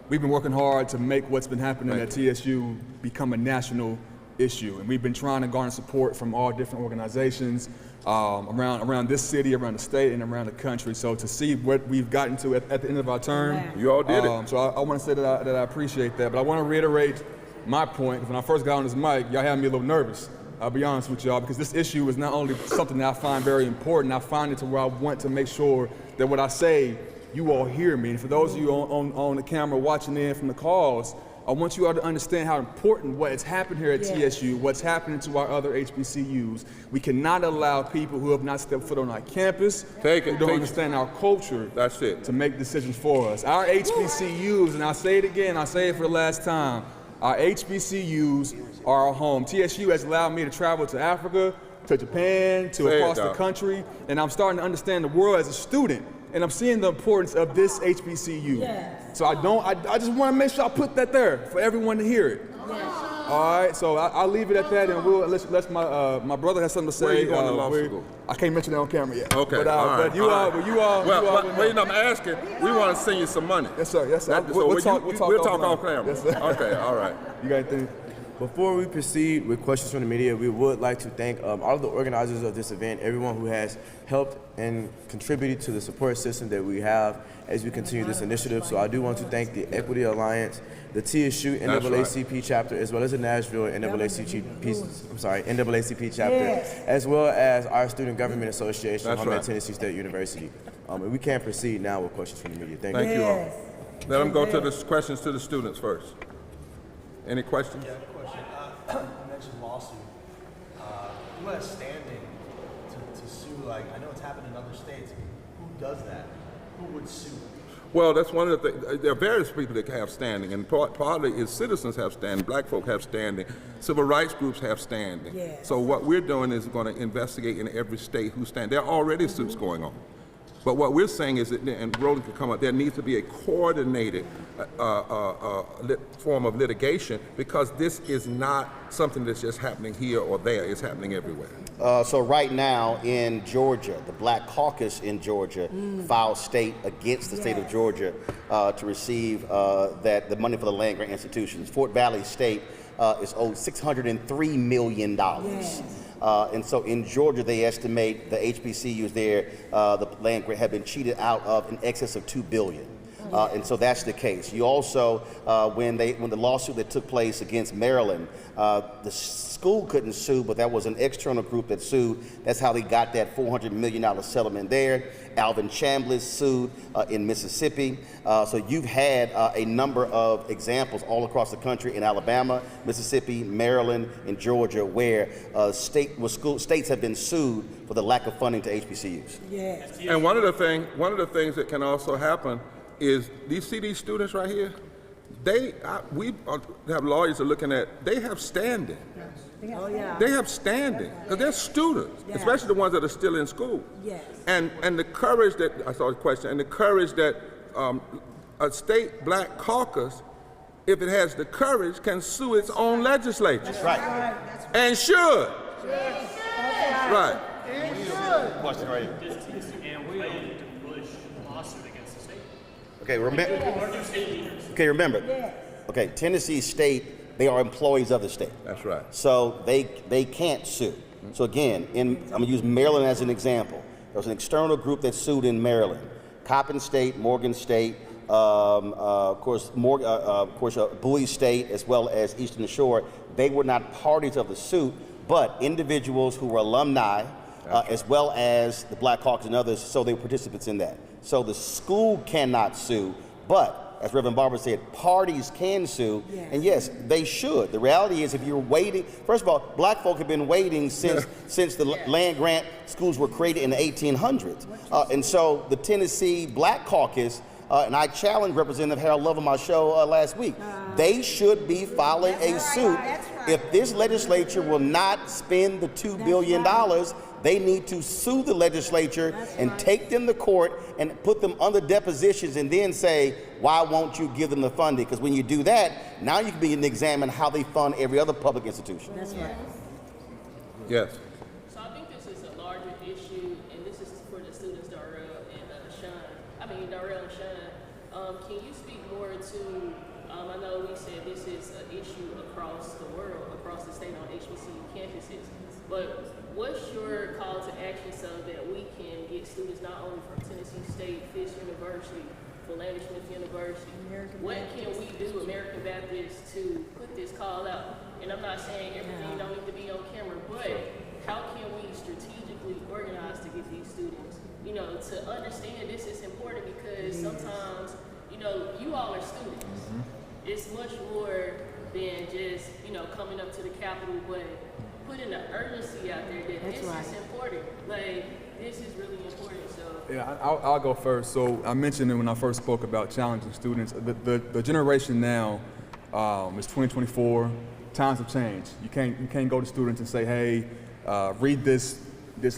we've been working hard to make what's been happening at TSU become a national issue. And we've been trying to garner support from all different organizations around this city, around the state, and around the country. So to see what we've gotten to at the end of our term. You all did it. So I want to say that I appreciate that. But I want to reiterate my point. When I first got on this mic, y'all had me a little nervous. I'll be honest with y'all, because this issue is not only something that I find very important, I find it to where I want to make sure that what I say, you all hear me. And for those of you on the camera watching in from the calls, I want you all to understand how important what has happened here at TSU, what's happening to our other HBCUs. We cannot allow people who have not stepped foot on our campus, who don't understand our culture, to make decisions for us. Our HBCUs, and I'll say it again, I'll say it for the last time, our HBCUs are our home. TSU has allowed me to travel to Africa, to Japan, to across the country, and I'm starting to understand the world as a student, and I'm seeing the importance of this HBCU. So I just want to make sure I put that there for everyone to hear it. All right, so I'll leave it at that, and we'll let my brother has something to say. Where are you going to law school? I can't mention that on camera yet. Okay, but, all right. But you all. Well, I'm asking. We want to send you some money. Yes, sir. Yes, sir. We'll talk off camera. Yes, sir. Okay, all right. You got anything? Before we proceed with questions from the media, we would like to thank all of the organizers of this event, everyone who has helped and contributed to the support system that we have as we continue this initiative. So I do want to thank the Equity Alliance, the TSU NAACP chapter, as well as the Nashville NAACP chapter, as well as our Student Government Association at Tennessee State University. And we can proceed now with questions from the media. Thank you. Thank you all. Let them go to the questions to the students first. Any questions? Yeah, question. You mentioned lawsuit. Who has standing to sue? Like, I know it's happened in other states. Who does that? Who would sue? Well, that's one of the things. There are various people that have standing, and partly is citizens have standing, black folk have standing, civil rights groups have standing. So what we're doing is going to investigate in every state who stand. There are already suits going on. But what we're saying is that, and Roland can come up, there needs to be a coordinated form of litigation, because this is not something that's just happening here or there, it's happening everywhere. So right now in Georgia, the Black Caucus in Georgia filed state against the state of Georgia to receive the money for the land grant institutions. Fort Valley State is owed $603 million. And so in Georgia, they estimate the HBCUs there, the land grant have been cheated out of in excess of $2 billion. And so that's the case. You also, when the lawsuit that took place against Maryland, the school couldn't sue, but that was an external group that sued. That's how they got that $400 million settlement there. Alvin Chambliss sued in Mississippi. So you've had a number of examples all across the country in Alabama, Mississippi, Maryland, and Georgia, where states have been sued for the lack of funding to HBCUs. And one of the things that can also happen is these students right here, we have lawyers are looking at, they have standing. They have standing, because they're students, especially the ones that are still in school. And the courage that, I saw a question, and the courage that a state black caucus, if it has the courage, can sue its own legislature. That's right. And should. Right. And should. Question right here. And we need to push a lawsuit against the state. Okay, remember. Okay, Tennessee State, they are employees of the state. That's right. So they can't sue. So again, I'm gonna use Maryland as an example. There was an external group that sued in Maryland. Coppin State, Morgan State, of course, Bowie State, as well as Eastern Shore. They were not parties of the suit, but individuals who were alumni, as well as the Black Caucus and others, so they were participants in that. So the school cannot sue, but as Reverend Barber said, parties can sue, and yes, they should. The reality is, if you're waiting, first of all, black folk have been waiting since the land grant schools were created in the 1800s. And so the Tennessee Black Caucus, and I challenged Representative Harold Love on my show last week, they should be filing a suit. If this legislature will not spend the $2 billion, they need to sue the legislature and take them to court and put them under depositions and then say, why won't you give them the funding? Because when you do that, now you can begin to examine how they fund every other public institution. That's right. Yes. So I think this is a larger issue, and this is for the students, Darrell and Sean. Can you speak more to, I know we said this is an issue across the world, across the state on HBCU campuses, but what's your call to action so that we can get students not only from Tennessee State, Fisk University, Philander Smith University, what can we do, American Baptists, to put this call out? And I'm not saying everything don't need to be on camera, but how can we strategically organize to get these students, to understand this is important, because sometimes, you all are students. it's much more than just, coming up to the Capitol, but putting the urgency out there that this is important. Like, this is really important, so. Yeah, I'll go first. So I mentioned it when I first spoke about challenging students. The generation now is 2024. Times have changed. You can't go to students and say, hey, read this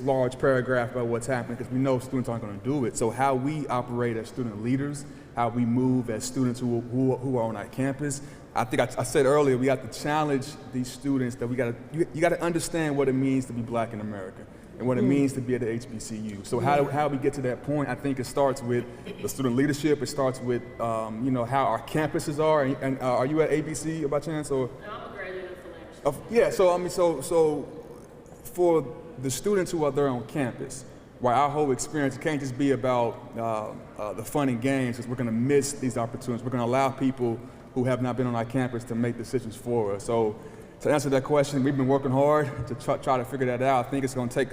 large paragraph about what's happening, because we know students aren't going to do it. So how we operate as student leaders, how we move as students who are on our campus, I think I said earlier, we have to challenge these students that you got to understand what it means to be black in America and what it means to be at the HBCU. So how we get to that point, I think it starts with the student leadership. It starts with how our campuses are. And are you at ABC by chance? Or? No, I'm a graduate of philanthropy. Yeah. So for the students who are there on campus, right, our whole experience, it can't just be about the fun and games, because we're going to miss these opportunities. We're going to allow people who have not been on our campus to make decisions for us. So to answer that question, we've been working hard to try to figure that out. I think it's going to take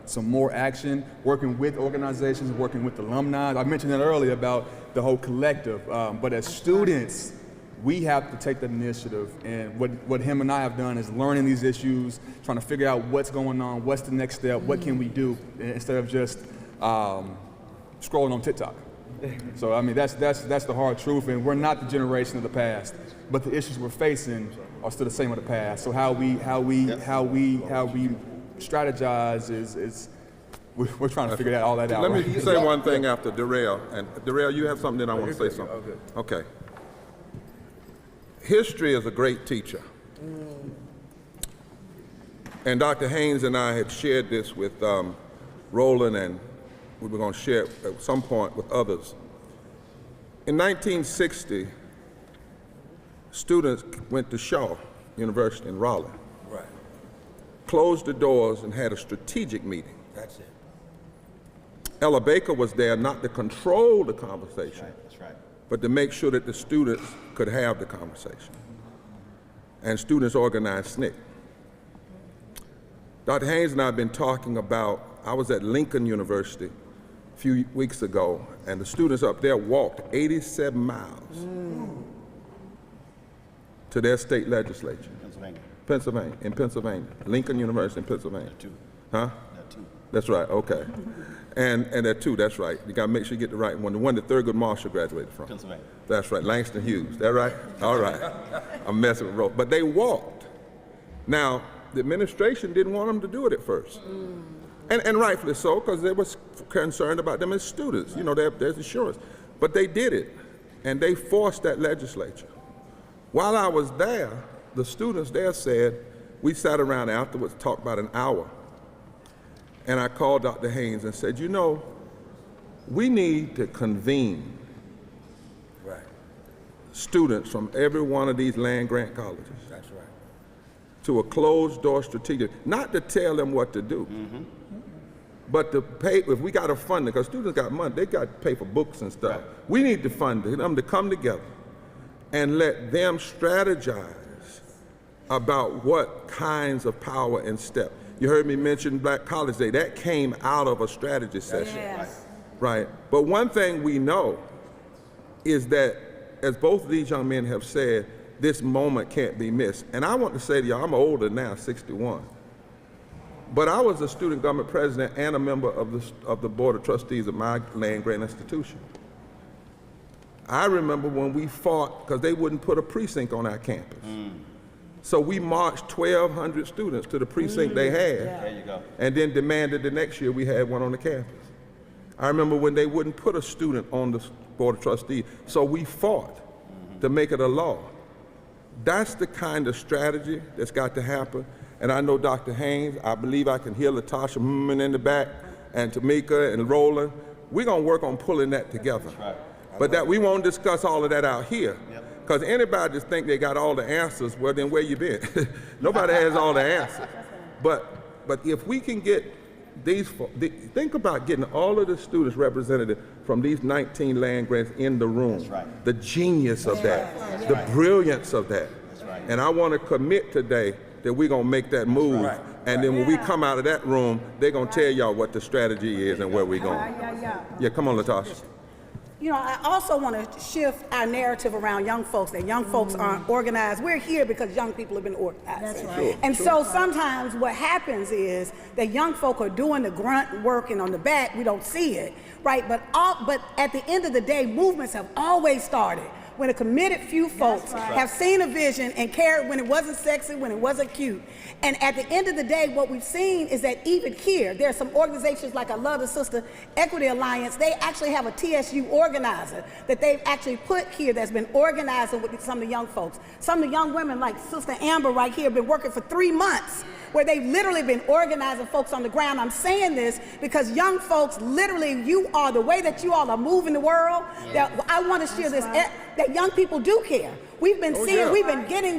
some more action, working with organizations, working with alumni. I mentioned that earlier about the whole collective, but as students, we have to take that initiative. And what him and I have done is learning these issues, trying to figure out what's going on, what's the next step, what can we do, instead of just scrolling on TikTok. So I mean, that's the hard truth, and we're not the generation of the past, but the issues we're facing are still the same of the past. So how we strategize is we're trying to figure all that out. Let me say one thing after Darrell, and Darrell, you have something that I want to say something. Okay. History is a great teacher, and Dr. Haynes and I had shared this with Roland, and we were going to share it at some point with others. In 1960, students went to Shaw University in Raleigh, closed the doors and had a strategic meeting. That's it. Ella Baker was there not to control the conversation, but to make sure that the students could have the conversation. And students organized SNCC. Dr. Haynes and I have been talking about, I was at Lincoln University a few weeks ago, and the students up there walked 87 miles to their state legislature. In Pennsylvania. Lincoln University in Pennsylvania. Huh? That's right, okay. And there are two, that's right. You gotta make sure you get the right one. The one that Thurgood Marshall graduated from. Pennsylvania. That's right, Langston Hughes, that right? All right, I'm messing with Roe. But they walked. Now, the administration didn't want them to do it at first. And rightfully so, because they were concerned about them as students. There's insurance. But they did it, and they forced that legislature. While I was there, the students there said, we sat around afterwards, talked about an hour, and I called Dr. Haynes and said, we need to convene students from every one of these land-grant colleges. That's right. To a closed-door strategic, not to tell them what to do, but to pay, if we got to fund it, because students got money, they got to pay for books and stuff. We need to fund them to come together and let them strategize about what kinds of power and step. You heard me mention Black College Day. That came out of a strategy session, right? But one thing we know is that, as both of these young men have said, this moment can't be missed. And I want to say to y'all, I'm older now, 61. But I was a student government president and a member of the board of trustees of my land-grant institution. I remember when we fought because they wouldn't put a precinct on our campus. So we marched 1,200 students to the precinct they had, There you go. and then demanded the next year we had one on the campus. I remember when they wouldn't put a student on the board of trustees, so we fought to make it a law. That's the kind of strategy that's got to happen. And I know Dr. Haynes, I believe I can hear Latasha in the back, and Tamika and Roland. We're gonna work on pulling that together. But that we won't discuss all of that out here. Because anybody just think they got all the answers, well then where you been? Nobody has all the answers. But if we can get think about getting all of the students represented from these 19 land grants in the room. The genius of that, the brilliance of that. And I want to commit today that we're going to make that move. And then when we come out of that room, they're going to tell y'all what the strategy is and where we're going. Yeah, come on, Latasha. You know, I also want to shift our narrative around young folks, that young folks aren't organized. We're here because young people have been organized. That's right. And so sometimes what happens is that young folk are doing the grunt work, and on the back, we don't see it, right? But at the end of the day, movements have always started when a committed few folks have seen a vision and cared when it wasn't sexy, when it wasn't cute. And at the end of the day, what we've seen is that even here, there are some organizations like I Love the Sister Equity Alliance. They actually have a TSU organizer that they've actually put here that's been organizing with some of the young folks. Some of the young women like Sister Amber right here have been working for 3 months where they've literally been organizing folks on the ground. I'm saying this because young folks, literally, you are the way that you all are moving the world. That I want to share this, that young people do care. We've been seeing, we've been getting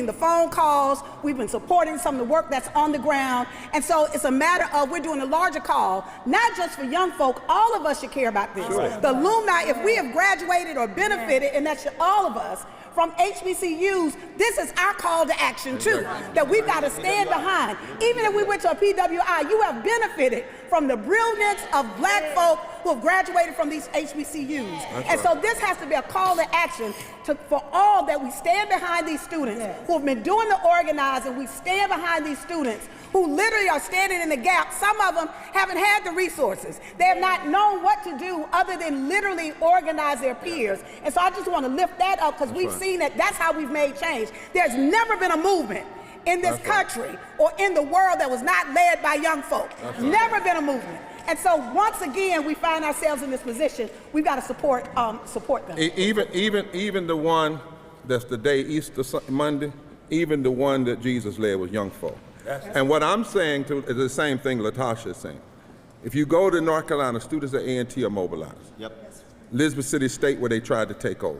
the phone calls, we've been supporting some of the work that's on the ground. And so it's a matter of, we're doing a larger call, not just for young folk, all of us should care about this. The alumni, if we have graduated or benefited, and that's all of us, from HBCUs, this is our call to action too, that we've got to stand behind. Even if we went to a PWI, you have benefited from the brilliance of black folk who have graduated from these HBCUs. And so this has to be a call to action for all, that we stand behind these students who have been doing the organizing. We stand behind these students who literally are standing in the gap. Some of them haven't had the resources. They have not known what to do other than literally organize their peers. And so I just want to lift that up, because we've seen that that's how we've made change. There's never been a movement in this country or in the world that was not led by young folk. Never been a movement. And so once again, we find ourselves in this position. We've got to support them. Even the one that's the day Easter Monday, even the one that Jesus led was young folk. And what I'm saying is the same thing Latasha is saying. If you go to North Carolina, students at A&T are mobilized. Elizabeth City State, where they tried to take over.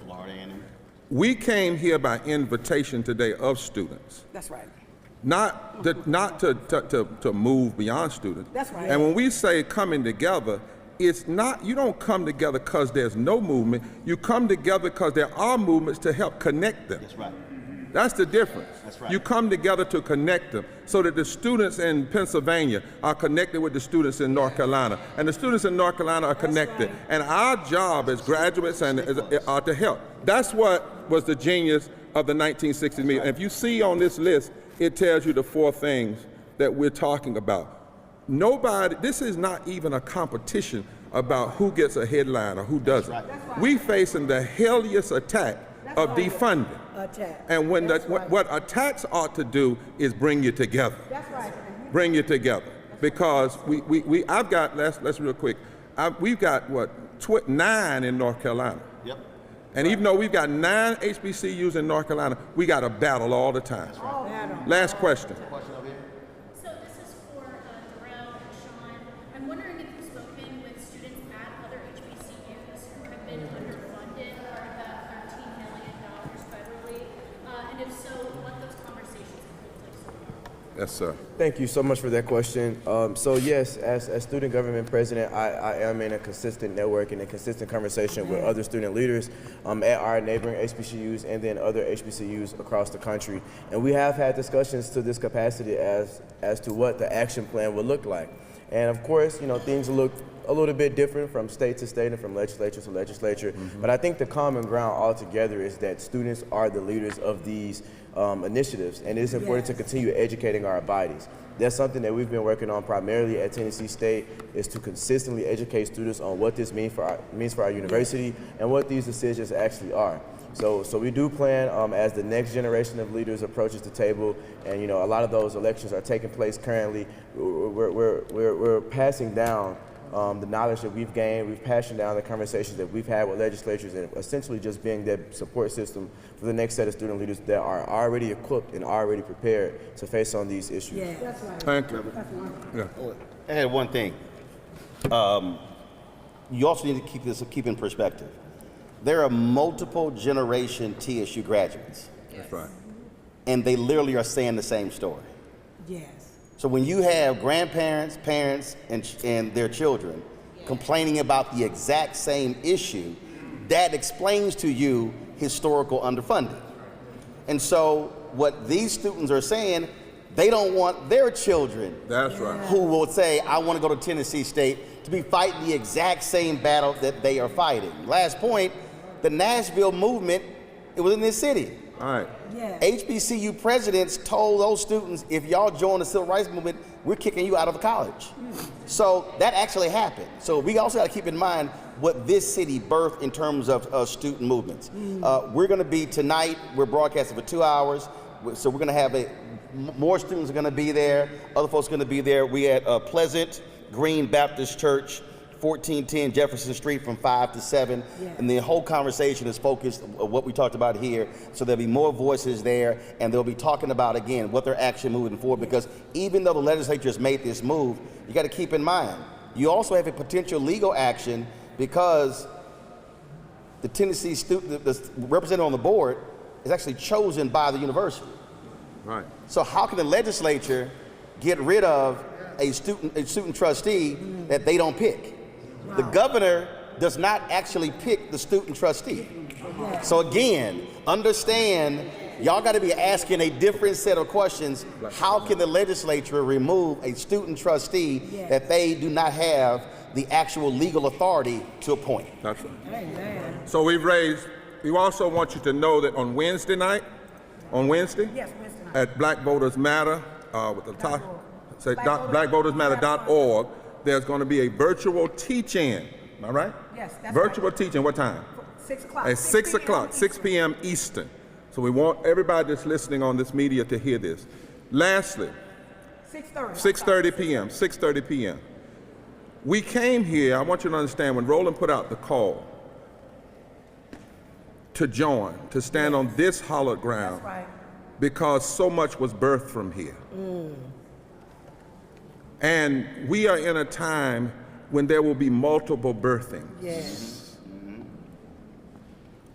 We came here by invitation today of students. That's right. Not to move beyond students. That's right. And when we say coming together, it's not, you don't come together because there's no movement. You come together because there are movements to help connect them. That's right. That's the difference. That's right. You come together to connect them so that the students in Pennsylvania are connected with the students in North Carolina, and the students in North Carolina are connected. And our job as graduates are to help. That's what was the genius of the 1960s meeting. And if you see on this list, it tells you the 4 things that we're talking about. Nobody, this is not even a competition about who gets a headline or who doesn't. We facing the helliest attack of defunding. And when what attacks ought to do is bring you together. That's right. Bring you together. Because I've got, let's real quick, we've got 9 in North Carolina. Yep. And even though we've got 9 HBCUs in North Carolina, we got a battle all the time. Last question. So this is for Darrell and Sean. I'm wondering if you've spoken with students at other HBCUs who have been underfunded or about $13 million federally, and if so, what those conversations have looked like so far. Yes, sir. Thank you so much for that question. So yes, as student government president, I am in a consistent network and a consistent conversation with other student leaders at our neighboring HBCUs and then other HBCUs across the country. And we have had discussions to this capacity as to what the action plan would look like. And of course, you know, things look a little bit different from state to state and from legislature to legislature. But I think the common ground altogether is that students are the leaders of these initiatives, and it is important to continue educating our bodies. That's something that we've been working on primarily at Tennessee State, is to consistently educate students on what this means for our university and what these decisions actually are. So we do plan as the next generation of leaders approaches the table, and you know, a lot of those elections are taking place currently. We're passing down the knowledge that we've gained. We've passed down the conversations that we've had with legislatures, and essentially just being that support system for the next set of student leaders that are already equipped and already prepared to face on these issues. Yeah, that's right. Thank you. Yeah. I had one thing. You also need to keep in perspective. There are multiple generation TSU graduates. That's right. And they literally are saying the same story. Yes. So when you have grandparents, parents, and their children complaining about the exact same issue, that explains to you historical underfunding. And so what these students are saying, they don't want their children That's right. who will say, I want to go to Tennessee State to be fighting the exact same battle that they are fighting. Last point, the Nashville movement, it was in this city. All right. Yeah. HBCU presidents told those students, if y'all join the civil rights movement, we're kicking you out of college. So that actually happened. So we also got to keep in mind what this city birthed in terms of student movements. We're going to be tonight, we're broadcasting for 2 hours. So we're going to have more students are going to be there. Other folks are going to be there. We at Pleasant Green Baptist Church, 1410 Jefferson Street from 5 to 7. Yeah. And the whole conversation is focused on what we talked about here. So there'll be more voices there, and they'll be talking about, again, what they're actually moving forward. Because even though the legislature has made this move, you got to keep in mind, you also have a potential legal action because the Tennessee student, the representative on the board is actually chosen by the university. Right. So how can the legislature get rid of a student trustee that they don't pick? Wow. The governor does not actually pick the student trustee. So again, understand, y'all got to be asking a different set of questions. How can the legislature remove a student trustee that they do not have the actual legal authority to appoint? That's right. Amen. So we also want you to know that on Wednesday night, yes, Wednesday night, at Black Voters Matter, with the top, say blackvotersmatter.org, there's going to be a virtual teach-in. Am I right? Yes, that's virtual right. teach-in. What time? 6 o'clock. At 6 o'clock, 6 p.m. Eastern. So we want everybody that's listening on this media to hear this. Lastly, 6:30 p.m. 6:30 p.m. We came here, I want you to understand, when Roland put out the call to join, to stand on this hallowed ground, That's right. because so much was birthed from here. And we are in a time when there will be multiple birthings. Yes.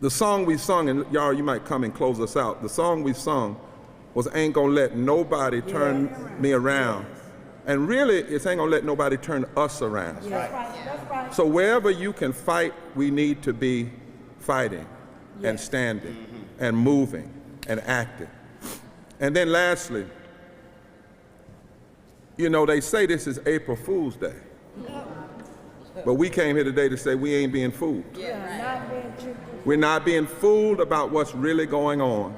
The song we sung, and y'all, you might come and close us out. The song we sung was Ain't Gonna Let Nobody Turn Me Around. And really, it's ain't gonna let nobody turn us around. That's right. That's right. So wherever you can fight, we need to be fighting and standing and moving and acting. And then lastly, you know, they say this is April Fool's Day. But we came here today to say we ain't being fooled. We're not being fooled about what's really going on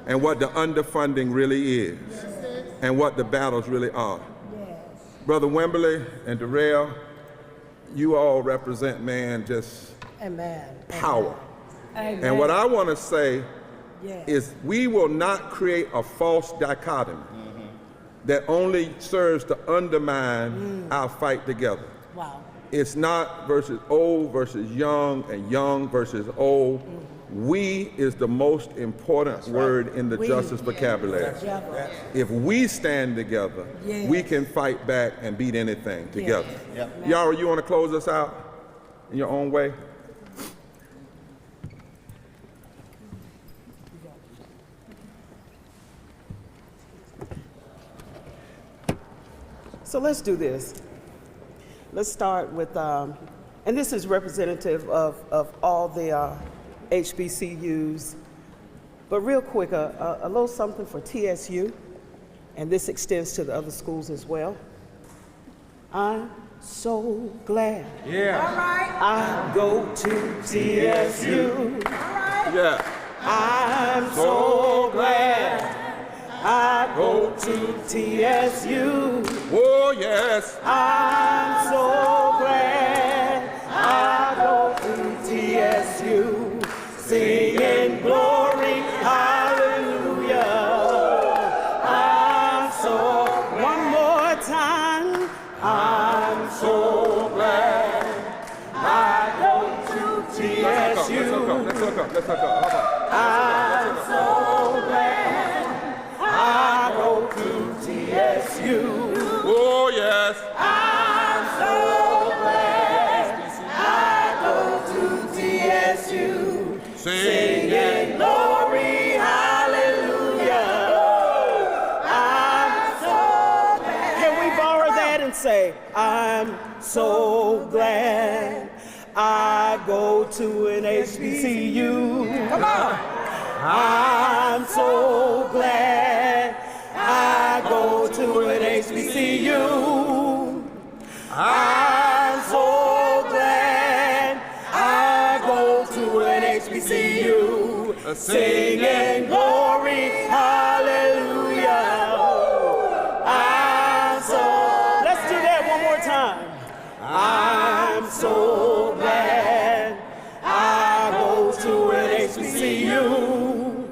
and what the underfunding really is and what the battles really are. Brother Wembley and Darrell, you all represent, man, just power. Amen. And what I want to say is we will not create a false dichotomy that only serves to undermine our fight together. Wow. It's not versus old versus young and young versus old. We is the most important word in the justice vocabulary. If we stand together, we can fight back and beat anything together. Yara, you want to close us out in your own way? So let's do this. Let's start with, and this is representative of all the HBCUs, but real quick, a little something for TSU, and this extends to the other schools as well. I'm so glad I go to TSU. I'm so glad I go to TSU. Oh, yes. I'm so glad I go to TSU. Singing glory, hallelujah. I'm so, one more time. I'm so glad I go to TSU. Let's hook up. I'm so glad I go to TSU. Oh, yes. I'm so glad I go to TSU. Singing glory, hallelujah. I'm so glad. Can we borrow that and say, I'm so glad I go to an HBCU. Come on. I'm so glad I go to an HBCU. I'm singing glory, hallelujah. I'm so, Let's do that one more time. I'm so glad I go to an HBCU.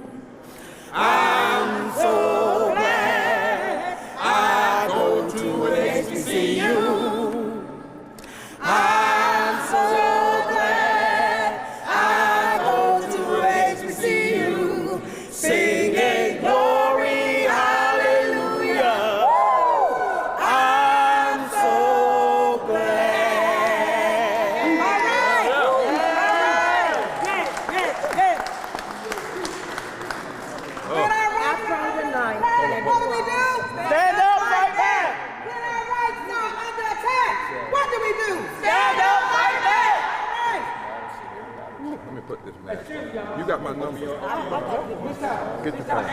I'm so glad I go to an HBCU. I'm so glad I go to an HBCU. Singing glory, hallelujah. I'm so glad. What do we do? Stand up right back. When our rights are under attack, what do we do? Stand up right back. Let me put this, man. You got my number. Get the phone.